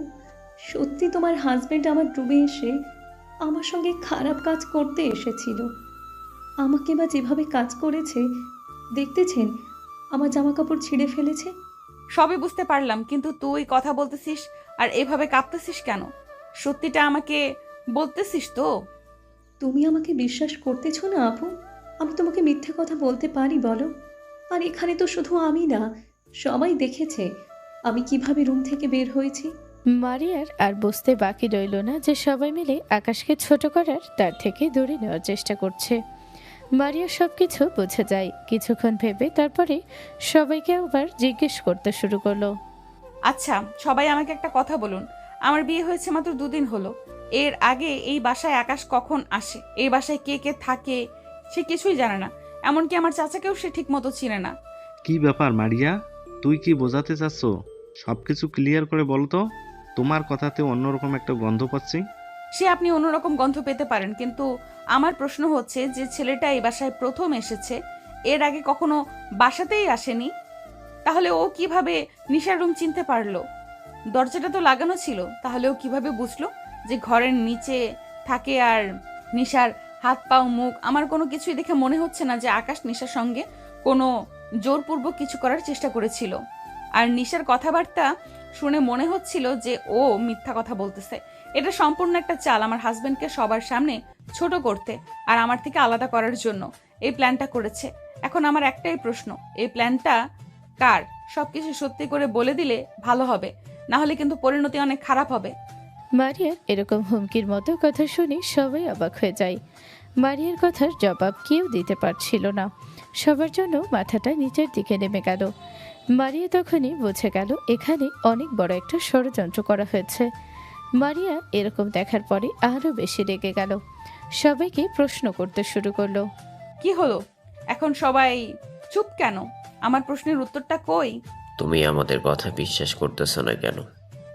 সত্যি তোমার হাজবেন্ড আমার রুমে এসে আমার সঙ্গে খারাপ কাজ করতে এসেছিল। আমাকে বা যেভাবে কাজ করেছে দেখতেছেন, আমার জামা কাপড় ছিঁড়ে ফেলেছে। সবই বুঝতে পারলাম, কিন্তু তুই কথা বলতেছিস আর এভাবে কাঁপতেছিস কেন? সত্যিটা আমাকে বলতেছিস তো? তুমি আমাকে বিশ্বাস করতেছো না আপু? আমি তোমাকে মিথ্যে কথা বলতে পারি বলো? আর এখানে তো শুধু আমি না, সবাই দেখেছে আমি কিভাবে রুম থেকে বের হয়েছি। মারিয়ার আর বুঝতে বাকি রইল না যে সবাই মিলে আকাশকে ছোট করার, তার থেকে দূরে নেওয়ার চেষ্টা করছে। মারিয়া সবকিছু বুঝে যায়। কিছুক্ষণ ভেবে তারপরে সবাইকে আবার জিজ্ঞেস করতে শুরু করলো, আচ্ছা সবাই আমাকে একটা কথা বলুন, আমার বিয়ে হয়েছে মাত্র 2 দিন হলো। এর আগে এই বাসায় আকাশ কখন আসে, এই বাসায় কে কে থাকে সে কিছুই জানে না। এমনকি আমার চাচাকেও সে ঠিক মতো চিনে না। কি ব্যাপার মারিয়া, তুই কি বোঝাতে চাচ্ছ? সবকিছু ক্লিয়ার করে বলো তো। তোমার কথাতে অন্যরকম একটা গন্ধ পাচ্ছি। সে আপনি অন্যরকম গন্ধ পেতে পারেন, কিন্তু আমার প্রশ্ন হচ্ছে যে ছেলেটা এই বাসায় প্রথম এসেছে, এর আগে কখনো বাসাতেই আসেনি, তাহলে ও কিভাবে নিশার রুম চিনতে পারলো? দরজাটা তো লাগানো ছিল, তাহলে ও কিভাবে বুঝলো যে ঘরের নিচে থাকে? আর নিশার হাত পাও মুখ, আমার কোনো কিছুই দেখে মনে হচ্ছে না যে আকাশ নিশার সঙ্গে কোনো জোরপূর্বক কিছু করার চেষ্টা করেছিল। আর নিশার কথাবার্তা শুনে মনে হচ্ছিল যে ও মিথ্যা কথা বলতেছে। এটা সম্পূর্ণ একটা চাল আমার হাজবেন্ডকে সবার সামনে ছোট করতে আর আমার থেকে আলাদা করার জন্য এই প্ল্যানটা করেছে। এখন আমার একটাই প্রশ্ন, এই প্ল্যানটা কার? সবকিছু সত্যি করে বলে দিলে ভালো হবে, না হলে কিন্তু পরিণতি অনেক খারাপ হবে। মারিয়ার এরকম হুমকির মতো কথা শুনে সবাই অবাক হয়ে যায়। মারিয়ার কথার জবাব কেউ দিতে পারছিল না। সবার জন্য মাথাটা নিচের দিকে নেমে গেল। মারিয়া তখনই বুঝে গেল এখানে অনেক বড় একটা ষড়যন্ত্র করা হয়েছে। মারিয়া এরকম দেখার পরে আরো বেশি রেগে গেল। সবাইকে প্রশ্ন করতে শুরু করলো। কি হলো এখন সবাই চুপ কেন? আমার প্রশ্নের উত্তরটা কই? তুমি আমাদের কথা বিশ্বাস করতেছো না কেন?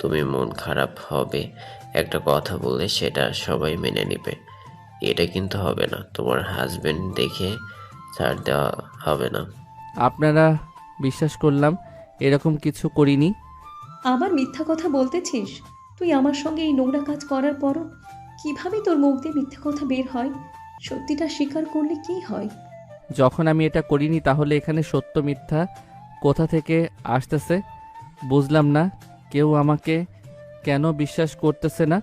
তুমি মন খারাপ হবে একটা কথা বললে সেটা সবাই মেনে নেবে, এটা কিন্তু হবে না। তোমার হাজবেন্ড দেখে ছাড় দেওয়া হবে না। আপনারা বিশ্বাস করলাম, এরকম কিছু করিনি। আবার মিথ্যা কথা বলতেছিস? তুই আমার সঙ্গে এই নোংরা কাজ করার পরও কিভাবে তোর মুখ দিয়ে মিথ্যা কথা বের হয়? সত্যিটা স্বীকার করলে কি হয়? যখন আমি এটা করিনি তাহলে এখানে সত্য মিথ্যা কোথা থেকে আসতেছে বুঝলাম না। কেউ আমাকে কেন বিশ্বাস করতেছে না?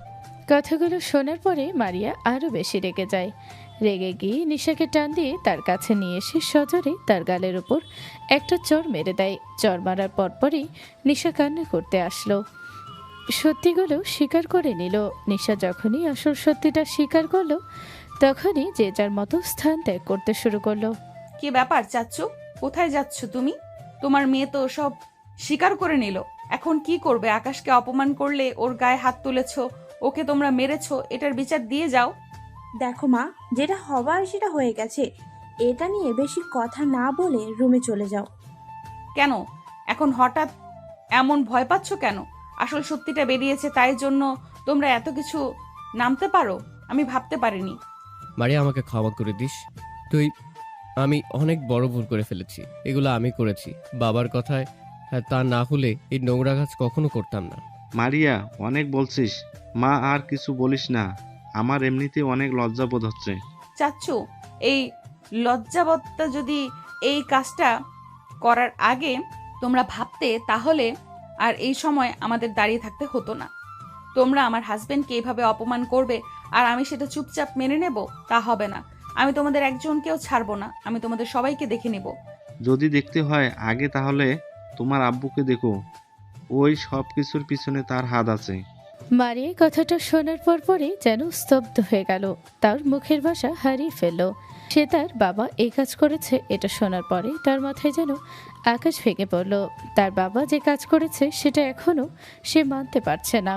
কথাগুলো শোনার পরে মারিয়া আরো বেশি রেগে যায়। রেগে গিয়ে নিশাকে টান দিয়ে তার কাছে নিয়ে এসে সজোরে তার গালের উপর একটা চড় মেরে দেয়। চড় মারার পরপরই নিশা কান্না করতে আসলো। সত্যিগুলো স্বীকার করে নিল। নিশা যখনই আসল সত্যিটা স্বীকার করলো তখনই যে যার মতো স্থান ত্যাগ করতে শুরু করলো। কি ব্যাপার চাচ্চু, কোথায় যাচ্ছ তুমি? তোমার মেয়ে তো সব স্বীকার করে নিল, এখন কি করবে? আকাশকে অপমান করলে, ওর গায়ে হাত তুলেছো, ওকে তোমরা মেরেছো, এটার বিচার দিয়ে যাও। দেখো মা, যেটা হবার সেটা হয়ে গেছে। এটা নিয়ে বেশি কথা না বলে রুমে চলে যাও। কেন এখন হঠাৎ এমন ভয় পাচ্ছ কেন? আসল সত্যিটা বেরিয়েছে, তাই জন্য তোমরা এত কিছু নামতে পারো? আমি ভাবতে পারিনি। মারিয়া, আমাকে ক্ষমা করে দিস। আমি অনেক বড় ভুল করে ফেলেছি। এগুলো আমি করেছি বাবার কথায়। হ্যাঁ, তা না হলে এই নোংরা কাজ কখনো করতাম না। মারিয়া, অনেক বলছিস। মা, আর কিছু বলিস না। আমার এমনিতেই অনেক লজ্জাবোধ হচ্ছে। চাচ্চু, এই লজ্জাবত্তা যদি এই কাজটা করার আগে তোমরা ভাবতে তাহলে আর এই সময় আমাদের দাঁড়িয়ে থাকতে হতো না। তোমরা আমার হাজবেন্ডকে এইভাবে অপমান করবে আর আমি সেটা চুপচাপ মেনে নেব, তা হবে না। আমি তোমাদের একজনকেও ছাড়বো না, আমি তোমাদের সবাইকে দেখে নিব। যদি দেখতে হয় আগে তাহলে তোমার আব্বুকে দেখো, ওই সব কিছুর পিছনে তার হাত আছে। মারিয়া কথাটা শোনার পরপরই যেন স্তব্ধ হয়ে গেল। তার মুখের ভাষা হারিয়ে ফেলল। সে তার বাবা এই কাজ করেছে এটা শোনার পরে তার মাথায় যেন আকাশ ভেঙে পড়ল। তার বাবা যে কাজ করেছে সেটা এখনো সে মানতে পারছে না।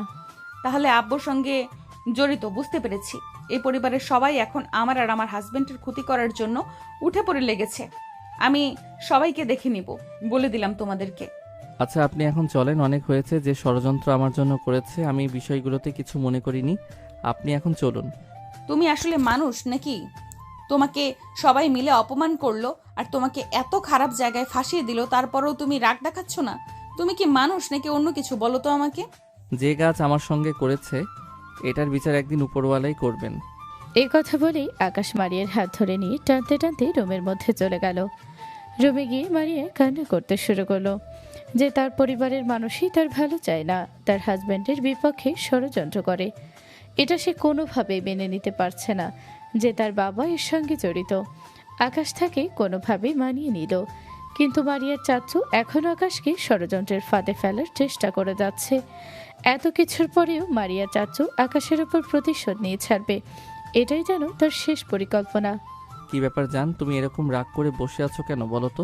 তাহলে আব্বুর সঙ্গে জড়িত, বুঝতে পেরেছি। এই পরিবারের সবাই এখন আমার আর আমার হাজবেন্ডের ক্ষতি করার জন্য উঠে পড়ে লেগেছে। আমি সবাইকে দেখে নিব, বলে দিলাম তোমাদেরকে। আচ্ছা, আপনি এখন চলেন। অনেক হয়েছে যে ষড়যন্ত্র আমার জন্য করেছে, আমি বিষয়গুলোতে কিছু মনে করিনি। আপনি এখন চলুন। তুমি আসলে মানুষ নাকি? তোমাকে সবাই মিলে অপমান করলো আর তোমাকে এত খারাপ জায়গায় ফাঁসিয়ে দিল, তারপরেও তুমি রাগ দেখাচ্ছ না? তুমি কি মানুষ নাকি অন্য কিছু? বলো তো আমাকে। যে কাজ আমার সঙ্গে করেছে এটার বিচার একদিন উপরওয়ালাই করবেন। এই কথা বলেই আকাশ মারিয়ার হাত ধরে নিয়ে টানতে টানতে রুমের মধ্যে চলে গেল। রুমে গিয়ে মারিয়া কান্না করতে শুরু করলো যে তার পরিবারের মানুষই তার ভালো চায় না, তার হাজব্যান্ডের বিপক্ষে ষড়যন্ত্র করে। এটা সে কোনোভাবেই মেনে নিতে পারছে না যে তার বাবা এর সঙ্গে জড়িত। আকাশ তাকে কোনোভাবেই মানিয়ে নিল, কিন্তু মারিয়ার চাচ্চু এখনও আকাশকে ষড়যন্ত্রের ফাঁদে ফেলার চেষ্টা করে যাচ্ছে। এত কিছুর পরেও মারিয়া চাচ্চু আকাশের ওপর প্রতিশোধ নিয়ে ছাড়বে, এটাই যেন তার শেষ পরিকল্পনা। কি ব্যাপার জান, তুমি এরকম রাগ করে বসে আছো কেন বলো তো?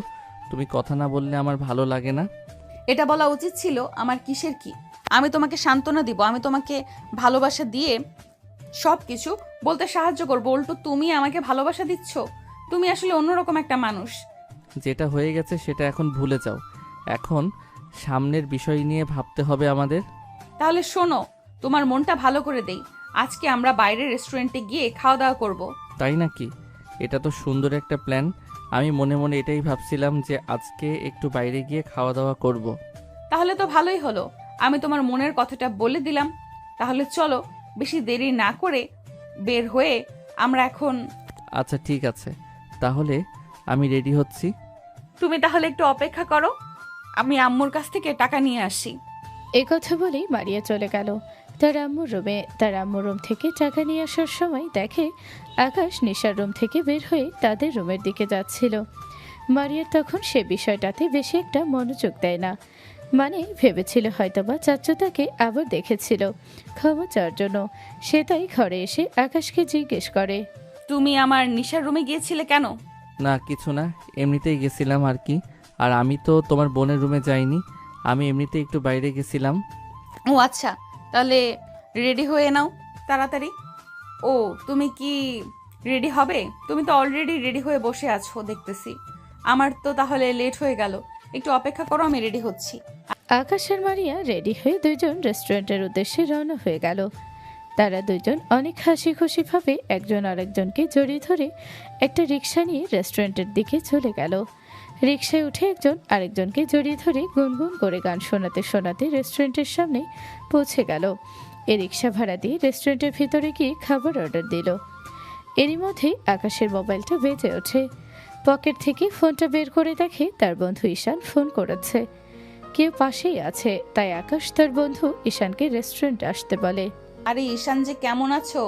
তুমি কথা না বললে আমার ভালো লাগে না। এটা বলা উচিত ছিল আমার কিসের কি। আমি তোমাকে সান্ত্বনা দিব, আমি তোমাকে ভালোবাসা দিয়ে সব কিছু বলতে সাহায্য করবো, উল্টো তুমি আমাকে ভালোবাসা দিচ্ছ। তুমি আসলে অন্যরকম একটা মানুষ। যেটা হয়ে গেছে সেটা এখন ভুলে যাও। এখন সামনের বিষয় নিয়ে ভাবতে হবে আমাদের। তাহলে শোনো, তোমার মনটা ভালো করে দেই। আজকে আমরা বাইরের রেস্টুরেন্টে গিয়ে খাওয়া দাওয়া করব। তাই নাকি? এটা তো সুন্দর একটা প্ল্যান। আমি মনে মনে এটাই ভাবছিলাম যে আজকে একটু বাইরে গিয়ে খাওয়া দাওয়া করব। তাহলে তো ভালোই হলো, আমি তোমার মনের কথাটা বলে দিলাম। তাহলে চলো, বেশি দেরি না করে বের হয়ে আমরা এখন। আচ্ছা ঠিক আছে, তাহলে আমি রেডি হচ্ছি। তুমি তাহলে একটু অপেক্ষা করো, আমি আম্মুর কাছ থেকে টাকা নিয়ে আসি। এই কথা বলেই মারিয়া চলে গেল তার আম্মুর রুমে। তার আম্মুর রুম থেকে টাকা নিয়ে আসার সময় দেখে আকাশ নিশার রুম থেকে বের হয়ে তাদের রুমের দিকে যাচ্ছিল। মারিয়ার তখন সে বিষয়টাতে বেশি একটা মনোযোগ দেয় না, মানে ভেবেছিল হয়তোবা চাচ্চু তাকে আবার দেখেছিল ক্ষমা চাওয়ার জন্য। সে তাই ঘরে এসে আকাশকে জিজ্ঞেস করে, তুমি আমার নিশার রুমে গিয়েছিলে কেন? না কিছু না, এমনিতেই গেছিলাম আর কি। আর আমি তো তোমার বোনের রুমে যাইনি, আমি এমনিতে একটু বাইরে গেছিলাম। ও আচ্ছা, তাহলে রেডি হয়ে নাও তাড়াতাড়ি। ও তুমি কি রেডি হবে? তুমি তো অলরেডি রেডি হয়ে বসে আছো দেখতেছি। আমার তো তাহলে লেট হয়ে গেল, একটু অপেক্ষা করো, আমি রেডি হচ্ছি। আকাশ আর মারিয়া রেডি হয়ে দুইজন রেস্টুরেন্টের উদ্দেশ্যে রওনা হয়ে গেল। তারা দুজন অনেক হাসি খুশিভাবে একজন আরেকজনকে জড়িয়ে ধরে একটা রিক্সা নিয়ে রেস্টুরেন্টের দিকে চলে গেল। রিক্সায় উঠে একজন আরেকজনকে জড়িয়ে ধরে গুনগুন করে গান শোনাতে শোনাতে রেস্টুরেন্টের সামনে পৌঁছে গেল। এ রিক্সা ভাড়া দিয়ে রেস্টুরেন্টের ভিতরে গিয়ে খাবার অর্ডার দিল। এরই মধ্যেই আকাশের মোবাইলটা বেজে ওঠে। পকেট থেকে ফোনটা বের করে দেখে তার বন্ধু ঈশান ফোন করেছে। কেউ পাশেই আছে, তাই আকাশ তার বন্ধু ঈশানকে রেস্টুরেন্টে আসতে বলে। আরে ঈশান যে, কেমন আছো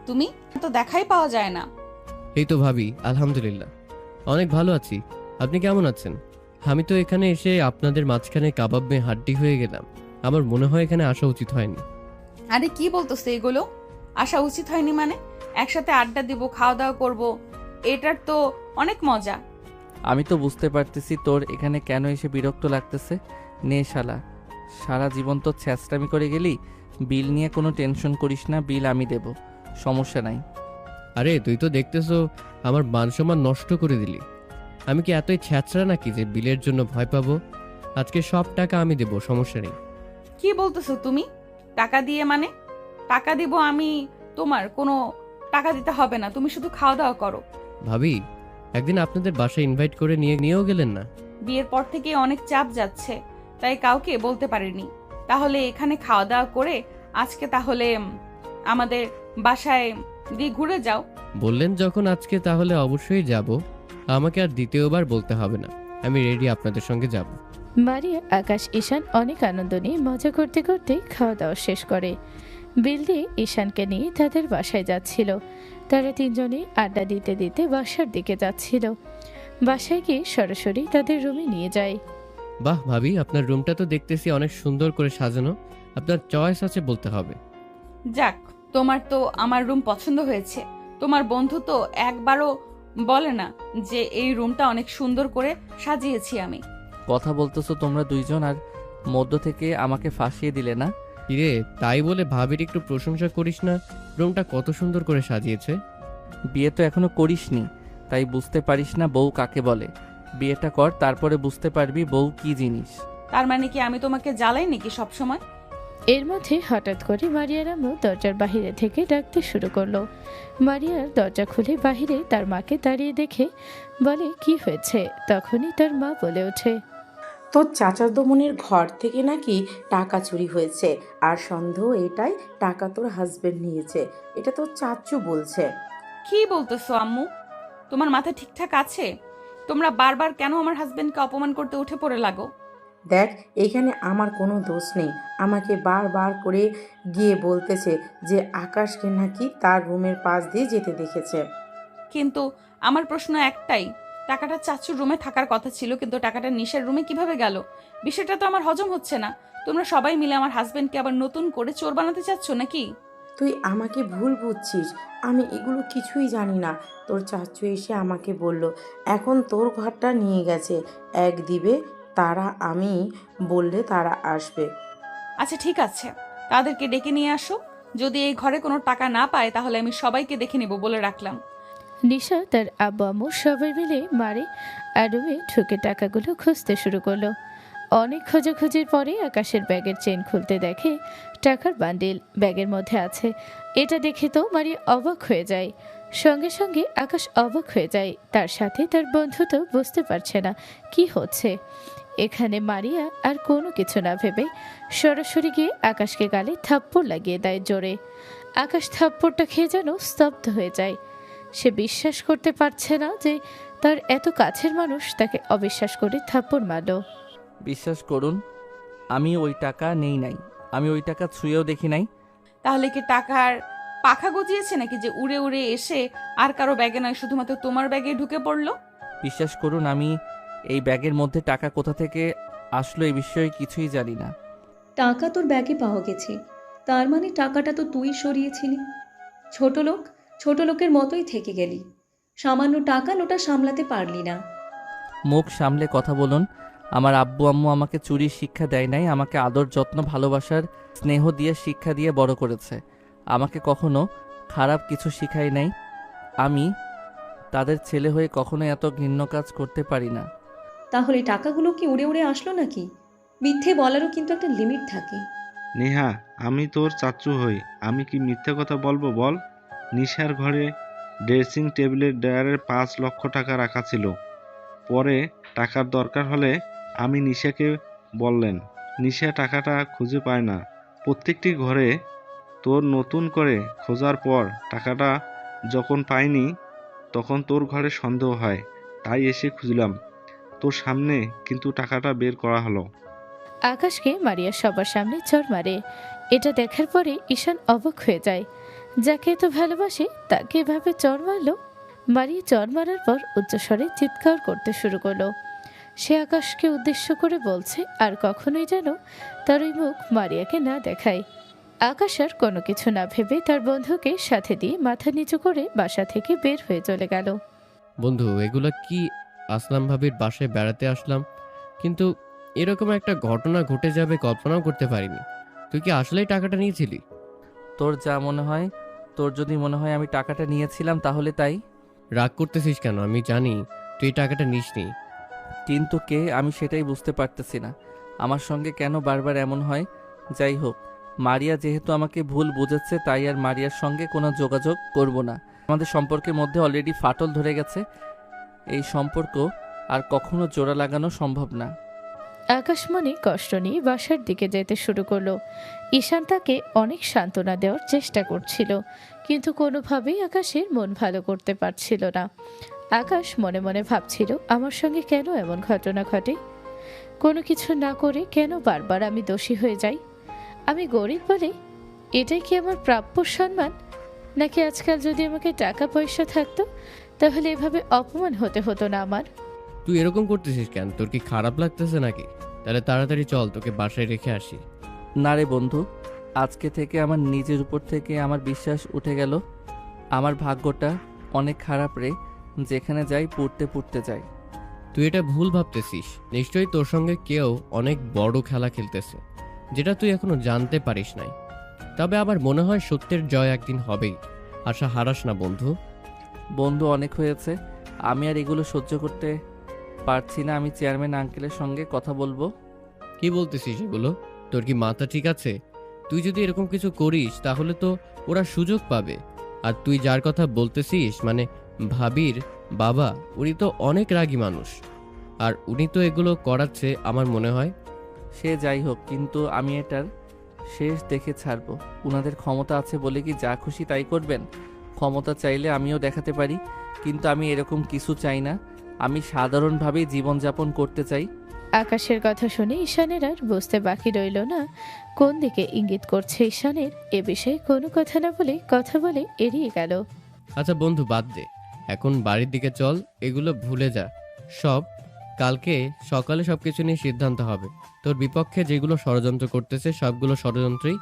তুমি? তো দেখাই পাওয়া যায় না। এই তো ভাবি, আলহামদুলিল্লাহ অনেক ভালো আছি। আপনি কেমন আছেন? আমি তো এখানে এসে আপনাদের মাঝখানে কাবাব মেয়ে হাড্ডি হয়ে গেলাম। আমার মনে হয় এখানে আসা উচিত হয়নি। আরে কি বলতেছো এগুলো? আসা উচিত হয়নি মানে? একসাথে আড্ডা দিব, খাওয়া দাওয়া করব, এটার তো অনেক মজা। আমি তো বুঝতে পারতেছি তোর এখানে কেন এসে বিরক্ত লাগতেছে। নে শালা, সারা জীবন তো ছ্যাঁচড়ামি করে গেলি। বিল নিয়ে কোনো টেনশন করিস না, বিল আমি দেব, সমস্যা নাই। আরে তুই তো দেখতেছো আমার মান সম্মান নষ্ট করে দিলি। আমি কি এতই ছ্যাঁচড়া নাকি যে বিলের জন্য ভয় পাবো? আজকে সব টাকা আমি দেব, সমস্যা নেই। কি বলতেছো তুমি? টাকা দিয়ে মানে? টাকা দিব আমি? তোমার কোনো টাকা দিতে হবে না, তুমি শুধু খাওয়া দাওয়া করো। ভাবি, একদিন আপনাদের বাসায় ইনভাইট করে নিয়েও গেলেন না। বিয়ের পর থেকে অনেক চাপ যাচ্ছে, তাই কাউকে বলতে পারিনি। তাহলে এখানে খাওয়া দাওয়া করে আজকে তাহলে আমাদের বাসায় দিয়ে ঘুরে যাও। বললেন যখন আজকে, তাহলে অবশ্যই যাব। আমাকে আর দ্বিতীয়বার বলতে হবে না, আমি রেডি আপনাদের সঙ্গে যাব। মারিয়া, আকাশ, ঈশান অনেক আনন্দ নিয়ে মজা করতে করতে খাওয়া দাওয়া শেষ করে বিল দিয়ে ঈশানকে নিয়ে তাদের বাসায় যাচ্ছিল। তারা তিনজনে আড্ডা দিতে দিতে বাসার দিকে যাচ্ছিল। বাসায় গিয়ে সরাসরি তাদের রুমে নিয়ে যায়। বাহ ভাবি, আপনার রুমটা তো দেখতেছি অনেক সুন্দর করে সাজানো। আপনার চয়েস আছে বলতে হবে। যাক, তোমার তো আমার রুম পছন্দ হয়েছে। তোমার বন্ধু তো একবারও বলে না যে এই রুমটা অনেক সুন্দর করে সাজিয়েছি আমি। কথা বলতেছো তোমরা দুইজন, আর মধ্য থেকে আমাকে ফাঁসিয়ে দিলে না? কিরে, তাই বলে ভাবির একটু প্রশংসা করিস না? রুমটা কত সুন্দর করে সাজিয়েছে। বিয়ে তো এখনো করিসনি, তাই বুঝতে পারিস না বউ কাকে বলে। বিয়েটা কর, তারপরে বুঝতে পারবি বউ কি জিনিস। তার মানে কি আমি তোমাকে জ্বালাই নাকি সব সময়? এর মধ্যে হঠাৎ করে মারিয়ার আম্মু দরজার বাহিরে থেকে ডাকতে শুরু করলো। মারিয়ার দরজা খুলে বাহিরে তার মাকে দাঁড়িয়ে দেখে বলে, কি হয়েছে? তখনই তার মা বলে ওঠে, তোর চাচাতো বোনের ঘর থেকে নাকি টাকা চুরি হয়েছে, আর সন্দেহ এটাই টাকা তোর হাজবেন্ড নিয়েছে। এটা তোর চাচু বলছে। কি বলতেছো আম্মু? তোমার মাথা ঠিকঠাক আছে? তোমরা বারবার কেন আমার হাজবেন্ডকে অপমান করতে উঠে পড়ে লাগো? দেখ, এখানে আমার কোনো দোষ নেই। আমাকে বারবার করে গিয়ে বলতেছে যে আকাশকে নাকি তার রুমের পাশ দিয়ে যেতে দেখেছে। কিন্তু আমার প্রশ্ন একটাই, টাকাটা চাচুর রুমে থাকার কথা ছিল, কিন্তু টাকাটা নিশার রুমে কিভাবে গেল? বিষয়টা তো আমার হজম হচ্ছে না। তোমরা সবাই মিলে আমার হাজবেন্ডকে আবার নতুন করে চোর বানাতে চাচ্ছ নাকি? তুই আমাকে ভুল বুঝছিস, আমি এগুলো কিছুই জানি না। তোর চাচু এসে আমাকে বলল এখন তোর ঘরটা নিয়ে গেছে, এক দিবে তারা, আমি বললে তারা আসবে। আচ্ছা ঠিক আছে, তাদেরকে ডেকে নিয়ে আসো। যদি এই ঘরে কোনো টাকা না পায় তাহলে আমি সবাইকে দেখে নেব, বলে রাখলাম। নিশা তার আব্বু আম্মু সবাই মিলে মারে আর রুমে ঢুকে টাকাগুলো খুঁজতে শুরু করলো। অনেক খোঁজাখুঁজির পরে আকাশের ব্যাগের চেন খুলতে দেখে টাকার বান্ডিল ব্যাগের মধ্যে আছে। এটা দেখে তো মারিয়া অবাক হয়ে যায়। সঙ্গে সঙ্গে আকাশ অবাক হয়ে যায়, তার সাথে তার বন্ধু তো বুঝতে পারছে না কি হচ্ছে। এখানে মারিয়া আর কোনো কিছু না ভেবে সরাসরি গিয়ে আকাশকে গালে থাপ্পড় লাগিয়ে দেয় জোরে। আকাশ থাপ্পড়টা খেয়ে যেন স্তব্ধ হয়ে যায়। সে বিশ্বাস করতে পারছে না যে তার এত কাছের মানুষ তাকে অবিশ্বাস করে থাপ্পড় মারল। বিশ্বাস করুন, আমি ওই টাকা নেই নাই, আমি ওই টাকা ছুঁয়েও দেখি নাই। তাহলে কি টাকার পাখা গজিয়েছে নাকি যে উড়ে উড়ে এসে আর কারো ব্যাগে নয় শুধুমাত্র তোমার ব্যাগে ঢুকে পড়লো? বিশ্বাস করুন, আমি এই ব্যাগের মধ্যে টাকা কোথা থেকে আসলো এই বিষয়ে কিছুই জানি না। টাকা তোর ব্যাগে পাওয়া গেছে, তার মানে টাকাটা তো তুই সরিয়েছিলি। ছোট লোকের মতোই থেকে গেলি, সামান্য টাকা লোটা সামলাতে পারলি না। মুখ সামলে কথা বলুন। আমার আব্বু আম্মু আমাকে চুরির শিক্ষা দেয় নাই, আমাকে আদর যত্ন ভালোবাসার স্নেহ দিয়ে শিক্ষা দিয়ে বড় করেছে। আমাকে কখনো খারাপ কিছু শিখায় নাই। আমি তাদের ছেলে হয়ে কখনো এত ঘৃণ্য কাজ করতে পারি না। তাহলে টাকাগুলো কি উড়ে উড়ে আসলো নাকি? মিথ্যে বলারও কিন্তু একটা লিমিট থাকে। নেহা, আমি তোর চাচ্চু হই, আমি কি মিথ্যে কথা বলবো বল? নিশার ঘরে ড্রেসিং টেবিলের ড্রয়ারে 5 লক্ষ টাকা রাখা ছিল। পরে টাকার দরকার হলে আমি নিশাকে বললেন, নিশা টাকাটা খুঁজে পায় না। প্রত্যেকটি ঘরে তোর নতুন করে খোঁজার পর টাকাটা যখন পাইনি তখন তোর ঘরে সন্দেহ হয়, তাই এসে খুঁজলাম তোর সামনে, কিন্তু টাকাটা বের করা হলো। আকাশকে মারিয়া সবার সামনে চড় মারে। এটা দেখার পরে ঈশান অবাক হয়ে যায়। যাকে এত ভালোবাসে তাকে এভাবে চড় মারল। মারিয়া চড় মারার পর উচ্চস্বরে চিৎকার করতে শুরু করলো। সে আকাশকে উদ্দেশ্য করে বলছে আর কখনোই যেন তার ওই মুখ মারিয়াকে না দেখায়। আকাশ আর কোনো কিছু না ভেবে তার বন্ধুকে সাথে দিয়ে মাথা নিচু করে বাসা থেকে বের হয়ে চলে গেল। বন্ধু, এগুলো কি? আসলাম ভাবির বাসায় বেড়াতে আসলাম, কিন্তু এরকম একটা ঘটনা ঘটে যাবে কল্পনাও করতে পারিনি। তুই কি আসলেই টাকাটা নিয়েছিলি? তোর যা মনে হয়, তোর যদি মনে হয় আমি টাকাটা নিয়েছিলাম তাহলে তাই। রাগ করতেছিস কেন? আমি জানি তুই এই টাকাটা নিসনি। কিন্তু কে, আমি সেটাই বুঝতে পারতেছি না। আমার সঙ্গে কেন বারবার এমন হয়? যাই হোক, মারিয়া যেহেতু আমাকে ভুল বুঝেছে তাই আর মারিয়ার সঙ্গে কোনো যোগাযোগ করব না। আমাদের সম্পর্কের মধ্যে অলরেডি ফাটল ধরে গেছে। এই সম্পর্ক আর কখনো জোড়া লাগানো সম্ভব না। আকাশ মনে কষ্ট নিয়ে বাসার দিকে যেতে শুরু করলো। ঈশান তাকে অনেক সান্ত্বনা দেওয়ার চেষ্টা করছিল, কিন্তু কোনোভাবেই আকাশের মন ভালো করতে পারছিল না। আকাশ মনে মনে ভাবছিল, আমার সঙ্গে কেন এমন ঘটনা ঘটে? কোনো কিছু না করে কেন বারবার আমি দোষী হয়ে যাই? আমি গরিব বলে এটাই কি আমার প্রাপ্য সম্মান? নাকি আজকাল যদি আমাকে টাকা পয়সা থাকতো তাহলে এভাবে অপমান হতে হতো না আমার? তুই এরকম করতেছিস কেন? তোর কি খারাপ লাগতেছে নাকি? তাহলে তাড়াতাড়ি চল, তোকে বাসায় রেখে আসি। না রে বন্ধু, আজকে থেকে আমার নিজের উপর থেকে আমার বিশ্বাস উঠে গেল। আমার ভাগ্যটা অনেক খারাপ রে, যেখানে যাই পুড়তে পুড়তে যাই। তুই এটা ভুল ভাবতেছিস। নিশ্চয়ই তোর সঙ্গে কেউ অনেক বড় খেলা খেলতেছে, যেটা তুই এখনো জানতে পারিস নাই। তবে আমার মনে হয় সত্যের জয় একদিন হবেই। আশা হারাস না বন্ধু। বন্ধু, অনেক হয়েছে, আমি আর এগুলো সহ্য করতে পারছি না। আমি চেয়ারম্যান আঙ্কেলের সঙ্গে কথা বলবো। কি বলতেছিস এগুলো? তোর কি মাথা ঠিক আছে? তুই যদি এরকম কিছু করিস তাহলে তো ওরা সুযোগ পাবে। আর তুই যার কথা বলতেছিস মানে ভাবির বাবা, উনি তো অনেক রাগী মানুষ, আর উনি তো এগুলো করাচ্ছে আমার মনে হয়। সে যাই হোক, কিন্তু আমি এটার শেষ দেখে ছাড়বো। উনাদের ক্ষমতা আছে বলে কি যা খুশি তাই করবেন? ক্ষমতা চাইলে আমিও দেখাতে পারি, কিন্তু আমি এরকম কিছু চাই না। আমি সাধারণভাবেই জীবনযাপন করতে চাই। আকাশের কথা শুনে ঈশানের আর বুঝতে বাকি রইল না কোন দিকে ইঙ্গিত করছে ঈশানের। এ বিষয়ে কোনো কথা না বলে কথা বলে এড়িয়ে গেল। আচ্ছা বন্ধু, বাদ দে, এখন বাড়ির দিকে চল। এগুলো ভুলে যা সব। কালকে সকালে সবকিছু নিয়ে সিদ্ধান্ত হবে। তোর বিপক্ষে যেগুলো ষড়যন্ত্র করতেছে সবগুলো ষড়যন্ত্রই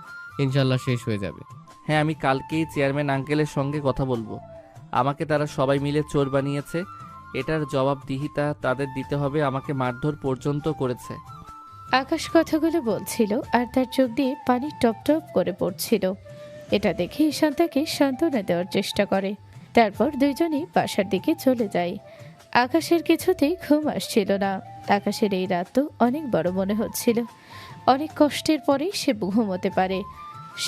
ইনশাল্লাহ শেষ হয়ে যাবে। হ্যাঁ, আমি কালকেই চেয়ারম্যান আঙ্কেলের সঙ্গে কথা বলবো। আমাকে তারা সবাই মিলে চোর বানিয়েছে, এটার জবাবদিহিতা তাদের দিতে হবে। আমাকে মারধর পর্যন্ত করেছে। আকাশ কথাগুলো বলছিল আর তার চোখ দিয়ে পানি টপ টপ করে পড়ছিল। এটা দেখে ঈশান তাকে সান্ত্বনা দেওয়ার চেষ্টা করে। তারপর দুইজনই বাসার দিকে চলে যায়। আকাশের কিছুতেই ঘুম আসছিল না। আকাশের এই রাত তো অনেক বড় মনে হচ্ছিল। অনেক কষ্টের পরেই সে ঘুমোতে পারে।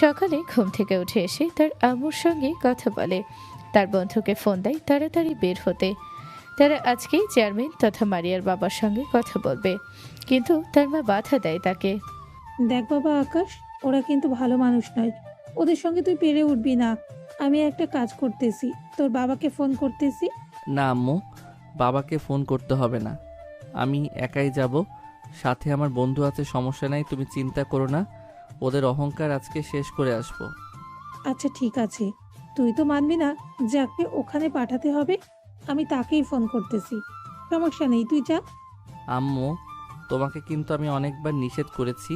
সকালে ঘুম থেকে উঠে এসে তার আম্মুর সঙ্গে কথা বলে। তার বন্ধুকে ফোন দেয় তাড়াতাড়ি বের হতে। তারা আজকেই চেয়ারম্যান তথা মারিয়ার বাবার সঙ্গে কথা বলবে, কিন্তু তার মা বাধা দেয় তাকে। দেখ বাবা আকাশ, ওরা কিন্তু ভালো মানুষ নয়, ওদের সঙ্গে তুই পেরে উঠবি না। আমি একটা কাজ করতেছি, তোর বাবাকে ফোন করতেছি। না আম্মু, বাবাকে ফোন করতে হবে না, আমি একাই যাব। সাথে আমার বন্ধু আছে, সমস্যা নাই, তুমি চিন্তা করো না। ওদের অহংকার আজকে শেষ করে আসবো। আচ্ছা ঠিক আছে, তুই তো মানবি না, যাকে ওখানে পাঠাতে হবে আমি তাকেই ফোন করতেছি। সমস্যা নেই, তুই যা। আম্মু, তোমাকে কিন্তু আমি অনেকবার নিষেধ করেছি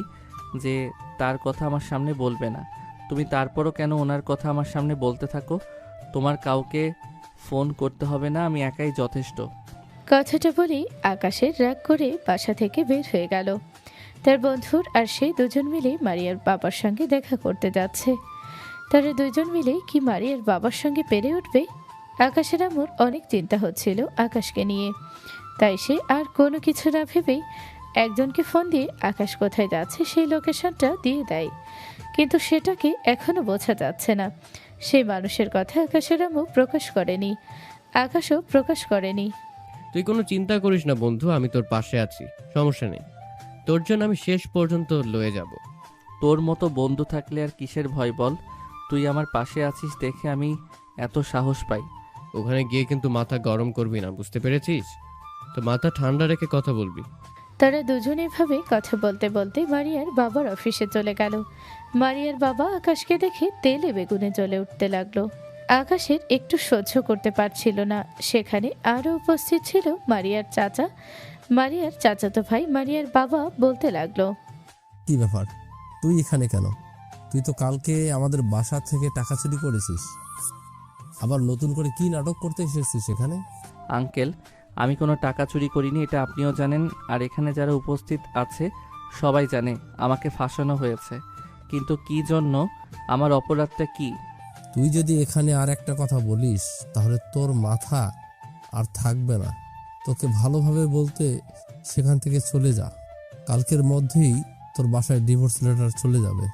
যে তার কথা আমার সামনে বলবে না। তুমি তারপরও কেন ওনার কথা আমার সামনে বলতে থাকো? তোমার কাউকে ফোন করতে হবে না, আমি একাই যথেষ্ট। কথাটা বলেই আকাশের রাগ করে বাসা থেকে বের হয়ে গেল। তার বন্ধুর আর সে দুজন মিলে মারিয়ার বাবার সঙ্গে দেখা করতে যাচ্ছে। তারা দুজন মিলে কি মারিয়ার বাবার সঙ্গে পেরে উঠবে? আকাশের আম্মুর অনেক চিন্তা হচ্ছিল আকাশকে নিয়ে, তাই সে আর কোনো কিছু না ভেবেই একজনকে ফোন দিয়ে আকাশ কোথায় যাচ্ছে সেই লোকেশনটা দিয়ে দেয়। কিন্তু সেটাকে এখনো বোঝা যাচ্ছে না। সেই মানুষের কথা আকাশের আম্মু প্রকাশ করেনি, আকাশও প্রকাশ করেনি। তুই কোনো চিন্তা করিস না বন্ধু, আমি তোর পাশে আছি, সমস্যা নেই। তোর জন্য আমি শেষ পর্যন্ত লয়ে যাব। তোর মতো বন্ধু থাকলে আর কিসের ভয় বল? তুই আমার পাশে আছিস দেখে আমি এত সাহস পাই। ওখানে গিয়ে কিন্তু মাথা গরম করবি না, বুঝতে পেরেছিস? তো মাথা ঠান্ডা রেখে কথা বলবি। তারা দুজনে ভাবে কথা বলতে বলতে মারিয়ার বাবার অফিসে চলে গেল। মারিয়ার বাবা আকাশকে দেখে তেলে বেগুনে জ্বলে উঠতে লাগলো। আকাশের একটু সহ্য করতে পারছিল না। সেখানে আরও উপস্থিত ছিল মারিয়ার চাচা, মারিয়ার চাচাতো ভাই, মারিয়ার বাবা বলতে লাগলো, কি ব্যাপার, তুই এখানে কেন? তুই তো কালকে আমাদের বাসা থেকে টাকা চুরি করেছিস, আবার নতুন করে কি নাটক করতে এসেছিস এখানে? আঙ্কেল, আমি কোনো টাকা চুরি করিনি, এটা আপনিও জানেন, আর এখানে যারা উপস্থিত আছে সবাই জানে আমাকে ফাঁসানো হয়েছে। কিন্তু কি জন্য, আমার অপরাধটা কি? তুই যদি এখানে আর একটা কথা বলিস তাহলে তোর মাথা আর থাকবে না। তোকে ভালোভাবে বলতে সেখান থেকে চলে যা। কালকের মধ্যেই তোর বাসায় ডিভোর্স লেটার চলে যাবে।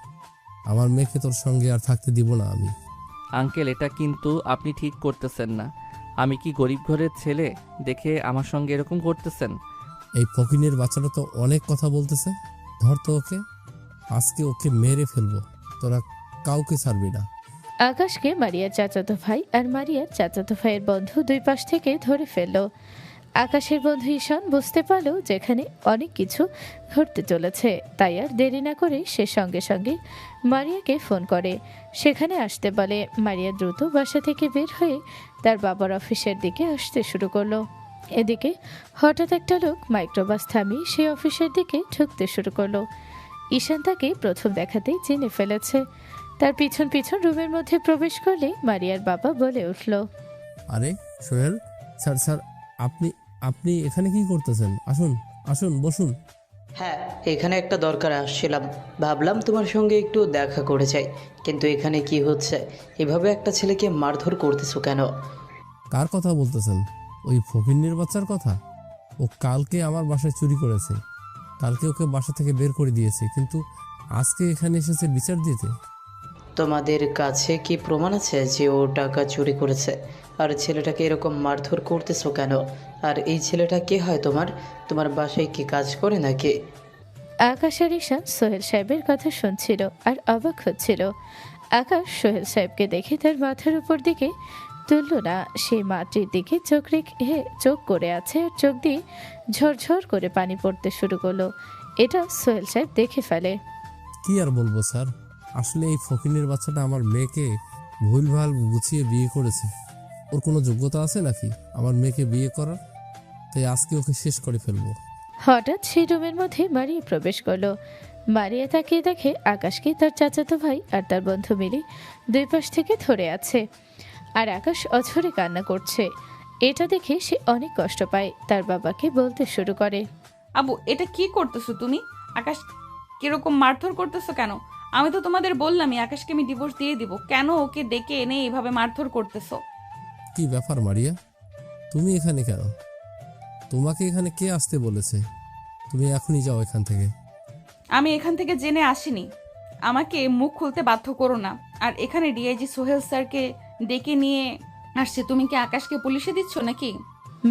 আমার মেয়েকে তোর সঙ্গে আর থাকতে দিব না আমি। আঙ্কেল, এটা কিন্তু আপনি ঠিক করতেছেন না। আমি কি গরিব ঘরের ছেলে দেখে আমার সঙ্গে এরকম করতেছেন? এই ফকিনের বাচ্চাটা তো অনেক কথা বলতেছে। ধর তো ওকে, আজকে ওকে মেরে ফেলবো, তোরা কাউকে ছাড়বি না। আকাশকে মারিয়ার চাচাতো ভাই আর মারিয়ার চাচাতো ভাইয়ের বন্ধু দুই পাশ থেকে ধরে ফেলল। আকাশের বন্ধু ঈশান বুঝতে পারল যেখানে অনেক কিছু ঘটতে চলেছে, তাই আর দেরি না করে সে সঙ্গে সঙ্গে মারিয়াকে ফোন করে সেখানে আসতে বলে। মারিয়া দ্রুত বাসা থেকে বের হয়ে তার বাবার অফিসের দিকে আসতে শুরু করলো। এদিকে হঠাৎ একটা লোক মাইক্রোবাস থামিয়ে সে অফিসের দিকে ঢুকতে শুরু করলো। ঈশান তাকে প্রথম দেখাতেই চিনে ফেলেছে। তার পিছন পিছন রুমের মধ্যে প্রবেশ করলে মারিয়ার বাবা বলে উঠল, আরে সোহেল স্যার, স্যার আপনি আপনি এখানে কি করতেছেন? আসুন আসুন, বসুন। হ্যাঁ, এখানে একটা দরকারে আসছিলাম, ভাবলাম তোমার সঙ্গে একটু দেখা করে যাই। কিন্তু এখানে কি হচ্ছে? এভাবে একটা ছেলেকে মারধর করতেছো কেন? কার কথা বলতেছেন? ওই ফকিন্নির বাচ্চার কথা। ও কালকে আমার বাসায় চুরি করেছে, কালকে ওকে বাসা থেকে বের করে দিয়েছে, কিন্তু আজকে এখানে এসেছে বিচার দিতে। তোমাদের কাছে কি প্রমাণ আছে যে ও টাকা চুরি করেছে? আর ছেলেটাকে এরকম মারধর করতেছো কেন? আর এই ছেলেটা কে হয় তোমার? তোমার বাসায় কি কাজ করে নাকি? আকাশ আর ঈশান সোহেল সাহেবের কথা শুনছিল আর অবাক হচ্ছিল। আকাশ সোহেল সাহেবকে দেখে তার মাথার উপর দিকে তুলল না, সেই মাটির দিকে চোখ রেখে চোখ করে আছে আর চোখ দিয়ে ঝরঝর করে পানি পড়তে শুরু করলো। এটা সোহেল সাহেব দেখে ফেলে। কি আর বলবো স্যার, আসলে এই ফকিনের বাচ্চাটা আমার মেয়েকে ভুলভাল গুছিয়ে বিয়ে করেছে। ওর কোনো যোগ্যতা আছে নাকি আমার মেয়েকে বিয়ে করার? তাই আজকে ওকে শেষ করে ফেলবো। হঠাৎ সেই রুমের মধ্যে মারিয়া প্রবেশ করলো। মারিয়া তাকিয়ে দেখে আকাশকে তার চাচাতো ভাই আর তার বন্ধু মিলে দুই পাশ থেকে ধরে আছে, আর আকাশ অঝরে কান্না করছে। এটা দেখে সে অনেক কষ্ট পায়, তার বাবাকে বলতে শুরু করে, আবু, এটা কি করতেছো তুমি? আকাশ কিরকম মারধর করতেছো কেন? আমি তো তোমাদের বললামই আকাশকে আমি ডিভোর্স দিয়ে দিব, কেন ওকে ডেকে এনে এইভাবে মারধর করতেছো? কি ব্যাপার মারিয়া, তুমি এখানে কেন? তোমাকে এখানে কে আসতে বলেছে? তুমি এখনই যাও এখান থেকে। আমি এখান থেকে জেনে আসিনি, আমাকে মুখ খুলতে বাধ্য করো না। আর এখানে ডিআইজি সোহেল স্যারকে ডেকে নিয়ে আসছে, তুমি কি আকাশকে পুলিশে দিচ্ছ নাকি?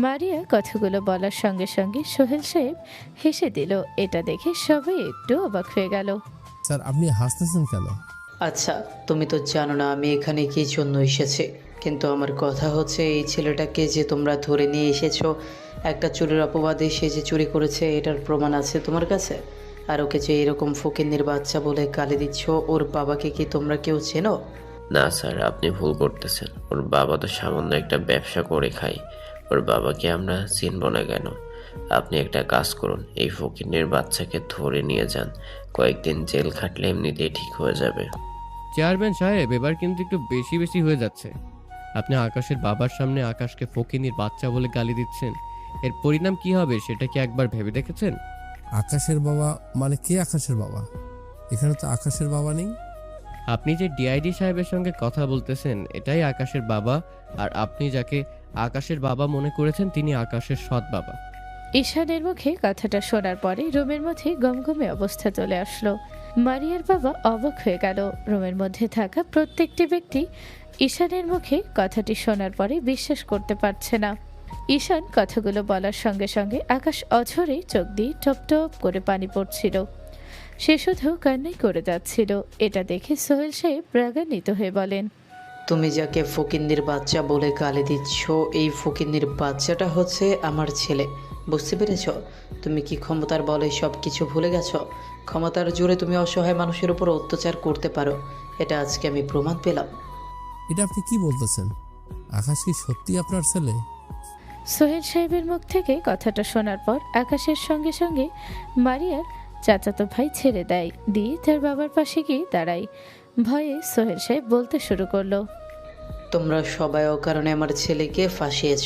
মারিয়া কথাগুলো বলার সঙ্গে সঙ্গে সোহেল সাহেব হেসে দিল। এটা দেখে সবাই একটু অবাক হয়ে গেল। স্যার আপনি হাসতেছেন কেন? আচ্ছা, তুমি তো জানো না আমি এখানে কি জন্য এসেছি, কিন্তু আমার কথা হচ্ছে এই ছেলেটাকে যে তোমরা ধরে নিয়ে এসেছো, একটা চুরির অপবাদে সে যে চুরি করেছে এটার প্রমাণ আছে তোমার কাছে? আর ওকে যে এরকম ফকিন্নির বাচ্চা বলে গালি দিচ্ছ, ওর বাবাকে কি তোমরা কেউ চেনো? না স্যার, আপনি ভুল করতেছেন। ওর বাবা তো সামান্য একটা ব্যবসা করে খায়, ওর বাবাকে আমরা চিনব না কেন? আপনি একটা কাজ করুন, এই ফকিন্নির বাচ্চাকে ধরে নিয়ে যান, কয়েকদিন জেল খাটলে এমনিতেই ঠিক হয়ে যাবে। চেয়ারম্যান সাহেব, এবার কিন্তু একটু বেশি বেশি হয়ে যাচ্ছে। আপনি আকাশের বাবার সামনে আকাশকে ফকিনির বাচ্চা বলে গালি দিচ্ছেন, এর পরিণাম কি হবে সেটা কি একবার ভেবে দেখেছেন? আকাশের বাবা মানে কে আকাশের বাবা? এখানে তো আকাশের বাবা নেই। আপনি যে ডিআইডি সাহেবের সঙ্গে কথা বলতেছেন এটাই আকাশের বাবা, আর আপনি যাকে আকাশের বাবা মনে করেছেন তিনি আকাশের সৎ বাবা। ঈশানের মুখে কথাটা শোনার পরে রুমের মধ্যে গমগমে অবস্থা চলে আসলো। মারিয়ার বাবা অবাক হয়ে গেল। রুমের মধ্যে থাকা প্রত্যেকটি ব্যক্তি ঈশানের মুখে কথাটি শোনার পরে বিশ্বাস করতে পারছে না। ঈশান কথাগুলো বলার সঙ্গে সঙ্গে আকাশ অঝরে চোখ দিয়ে টপ টপ করে পানি পড়ছিল। সে শুধু কান্নাই করে যাচ্ছিল। এটা দেখে সোহেল সাহেব রাগান্বিত হয়ে বলেন, তুমি যাকে ফকিন্নির বাচ্চা বলে গালি দিচ্ছ, এই ফকিন্নির বাচ্চাটা হচ্ছে আমার ছেলে। বুঝতে পেরেছ? তুমি কি ক্ষমতার বলে সব কিছু ভুলে গেছো? ক্ষমতার জোরে তুমি অসহায় মানুষের উপর অত্যাচার করতে পারো, এটা আজকে আমি প্রমাণ পেলাম। এটা আপনি কি বলতেছেন? আকাশ কি সত্যি আপনার ছেলে? সোহেল সাহেবের মুখ থেকে কথাটা শোনার পর আকাশের সঙ্গে সঙ্গে মারিয়ার চাচাতো ভাই ছেড়ে দেয়, দিয়ে তার বাবার পাশে গিয়ে দাঁড়ায়। ভয়ে সোহেল সাহেব বলতে শুরু করলো, তোমরা সবাই ও কারণে আমার ছেলেকে ফাঁসিয়েছ,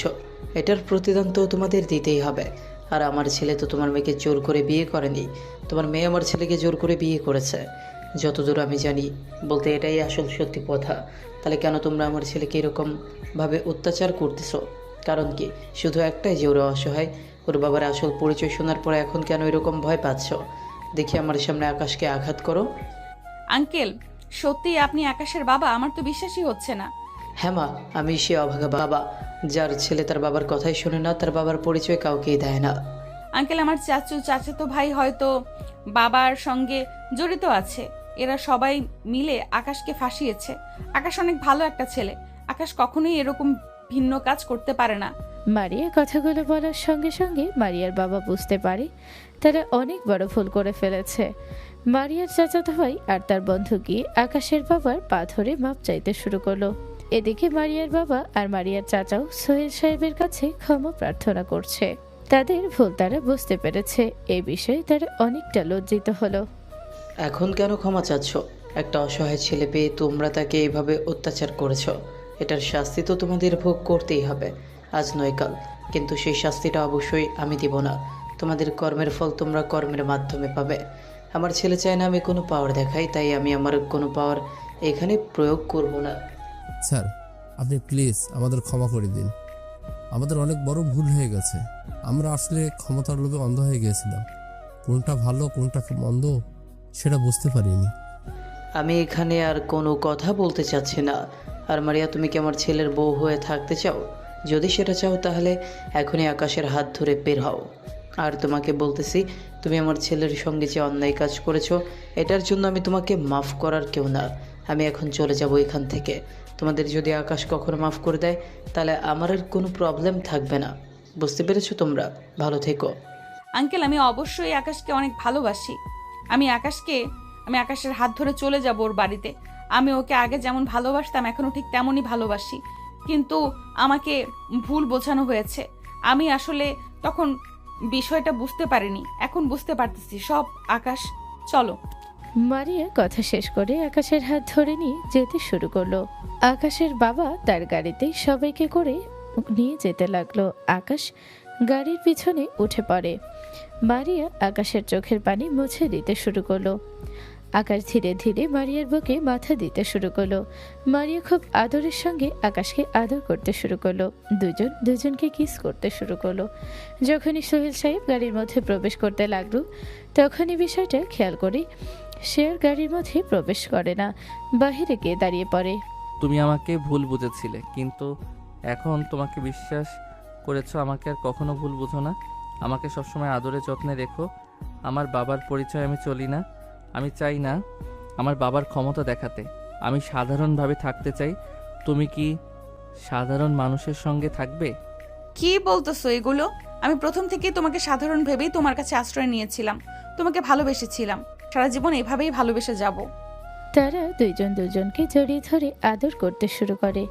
এটার প্রতিদান তো তোমাদের দিতেই হবে। আর আমার ছেলে তো তোমার মেয়েকে জোর করে বিয়ে করেনি, তোমার মেয়ে আমার ছেলেকে জোর করে বিয়ে করেছে। যতদূর আমি জানি, বলতে এটাই আসল সত্যি কথা। তাহলে কেন তোমরা আমার ছেলেকে এরকমভাবে অত্যাচার করতেছো? কারণ কি? শুধু একটাই যে ওরা অসহায়। ওর বাবার আসল পরিচয় শোনার পরে এখন কেন এরকম ভয় পাচ্ছ? দেখি আমার সামনে আকাশকে আঘাত করো। আঙ্কেল, সত্যি আপনি আকাশের বাবা? আমার তো বিশ্বাসই হচ্ছে না। হ্যাঁ মা, আমি সে অভাগা বাবা যার ছেলে তার বাবার কথাই শোনে না, তার বাবার পরিচয় কাউকেই দেয় না। আঙ্কেল, আমার চাচাতো ভাই হয়তো বাবার সঙ্গে জড়িত আছে। এরা সবাই মিলে আকাশকে ফাঁসিয়েছে। আকাশ অনেক ভালো একটা ছেলে। আকাশ কখনোই এরকম ভিন্ন কাজ করতে পারে না। মারিয়া কথাগুলো বলার সঙ্গে সঙ্গে মারিয়ার বাবা বুঝতে পারে তারা অনেক বড় ভুল করে ফেলেছে। মারিয়ার চাচাতো ভাই আর তার বন্ধু গিয়ে আকাশের বাবার পা ধরে মাপ চাইতে শুরু করলো। এদিকে মারিয়ার বাবা আর মারিয়ার চাচাও সোহেল সাহেবের কাছে ক্ষমা প্রার্থনা করছে। তাদের ভুল তারা বুঝতে পেরেছে। এই বিষয়ে তারা অনেকটা লজ্জিত হলো। এখন কেন ক্ষমা চাচ্ছ? একটা অসহায় ছেলে পেয়ে তোমরা তাকে এইভাবে অত্যাচার করেছ, এটার শাস্তি তো তোমাদের ভোগ করতেই হবে, আজ নয় কাল। কিন্তু সেই শাস্তিটা অবশ্যই আমি দিব না। তোমাদের কর্মের ফল তোমরা কর্মের মাধ্যমে পাবে। আমার ছেলে চায় না আমি কোনো পাওয়ার দেখাই, তাই আমি আমার কোনো পাওয়ার এখানে প্রয়োগ করব না। স্যার, আপনি প্লিজ আমাদের ক্ষমা করে দিন। আমাদের অনেক বড় ভুল হয়ে গেছে। আমরা আসলে ক্ষমতার লোভে অন্ধ হয়ে গিয়েছিলাম। কোনটা ভালো কোনটা মন্দ সেটা বুঝতে পারিনি। আমি এখানে আর কোনো কথা বলতে চাচ্ছি না। আর মারিয়া, তুমি কি আমার ছেলের বউ হয়ে থাকতে চাও? যদি সেটা চাও তাহলে এখনই আকাশের হাত ধরে বের হও। আর তোমাকে বলতেছি, তুমি আমার ছেলের সঙ্গে যে অন্যায় কাজ করেছো এটার জন্য আমি তোমাকে মাফ করার কেউ না। আমি এখন চলে যাব এখান থেকে। তোমাদের যদি আকাশ কখনো মাফ করে দেয় তাহলে আমার আর কোনো প্রবলেম থাকবে না। বুঝতে পেরেছো তোমরা? ভালো থেকো। আঙ্কেল, আমি অবশ্যই আকাশকে অনেক ভালোবাসি। আমি আকাশের হাত ধরে চলে যাব ওর বাড়িতে। আমি ওকে আগে যেমন ভালোবাসতাম এখনো ঠিক তেমনই ভালোবাসি। কিন্তু আমাকে ভুল বোঝানো হয়েছে। আমি আসলে তখন বিষয়টা বুঝতে পারিনি, এখন বুঝতে পারতেছি সব। আকাশ, চলো। মারিয়া কথা শেষ করে আকাশের হাত ধরে নিয়ে যেতে শুরু করলো। আকাশের বাবা তার গাড়িতেই সবাইকে করে নিয়ে যেতে লাগলো। আকাশ গাড়ির পিছনে উঠে পড়ে। মারিয়া আকাশের চোখের পানি মুছে দিতে শুরু করলো। আকাশ ধীরে ধীরে মারিয়ার বুকে মাথা দিতে শুরু করলো। মারিয়া খুব আদরের সঙ্গে আকাশকে আদর করতে শুরু করলো। দুজনকে কিস করতে শুরু করলো। যখনই সোহেল সাহেব গাড়ির মধ্যে প্রবেশ করতে লাগলো তখনই বিষয়টা খেয়াল করে সে আর গাড়ির মধ্যে প্রবেশ করে না, বাহিরে গিয়ে দাঁড়িয়ে পড়ে। তুমি আমাকে ভুল বুঝেছিলে, কিন্তু এখন তোমাকে বিশ্বাস করেছো। আমাকে আর কখনো ভুল বুঝো না। আমাকে সবসময় আদরে যত্নে রেখো। আমার বাবার পরিচয় আমি চলি না। আমি চাই না আমার বাবার ক্ষমতা দেখাতে। আমি সাধারণভাবে থাকতে চাই। তুমি কি সাধারণ মানুষের সঙ্গে থাকবে? কি বলতেছো এগুলো? আমি প্রথম থেকেই তোমাকে সাধারণ ভেবেই তোমার কাছে আশ্রয় নিয়েছিলাম। তোমাকে ভালোবেসেছিলাম। সারা জীবন এভাবেই ভালোবেসে যাব। তারা দুজনকে জড়িয়ে ধরে আদর করতে শুরু করে।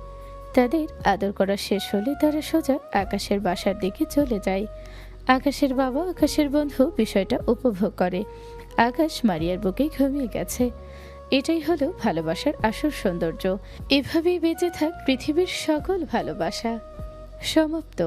তাদের আদর করা শেষ হলে তারা সোজা আকাশের বাসার দিকে চলে যায়। আকাশের বাবা আকাশের বন্ধু বিষয়টা উপভোগ করে। আকাশ মারিয়ার বুকে ঘুমিয়ে গেছে। এটাই হলো ভালোবাসার আসল সৌন্দর্য। এভাবেই বেঁচে থাক পৃথিবীর সকল ভালোবাসা। সমাপ্ত।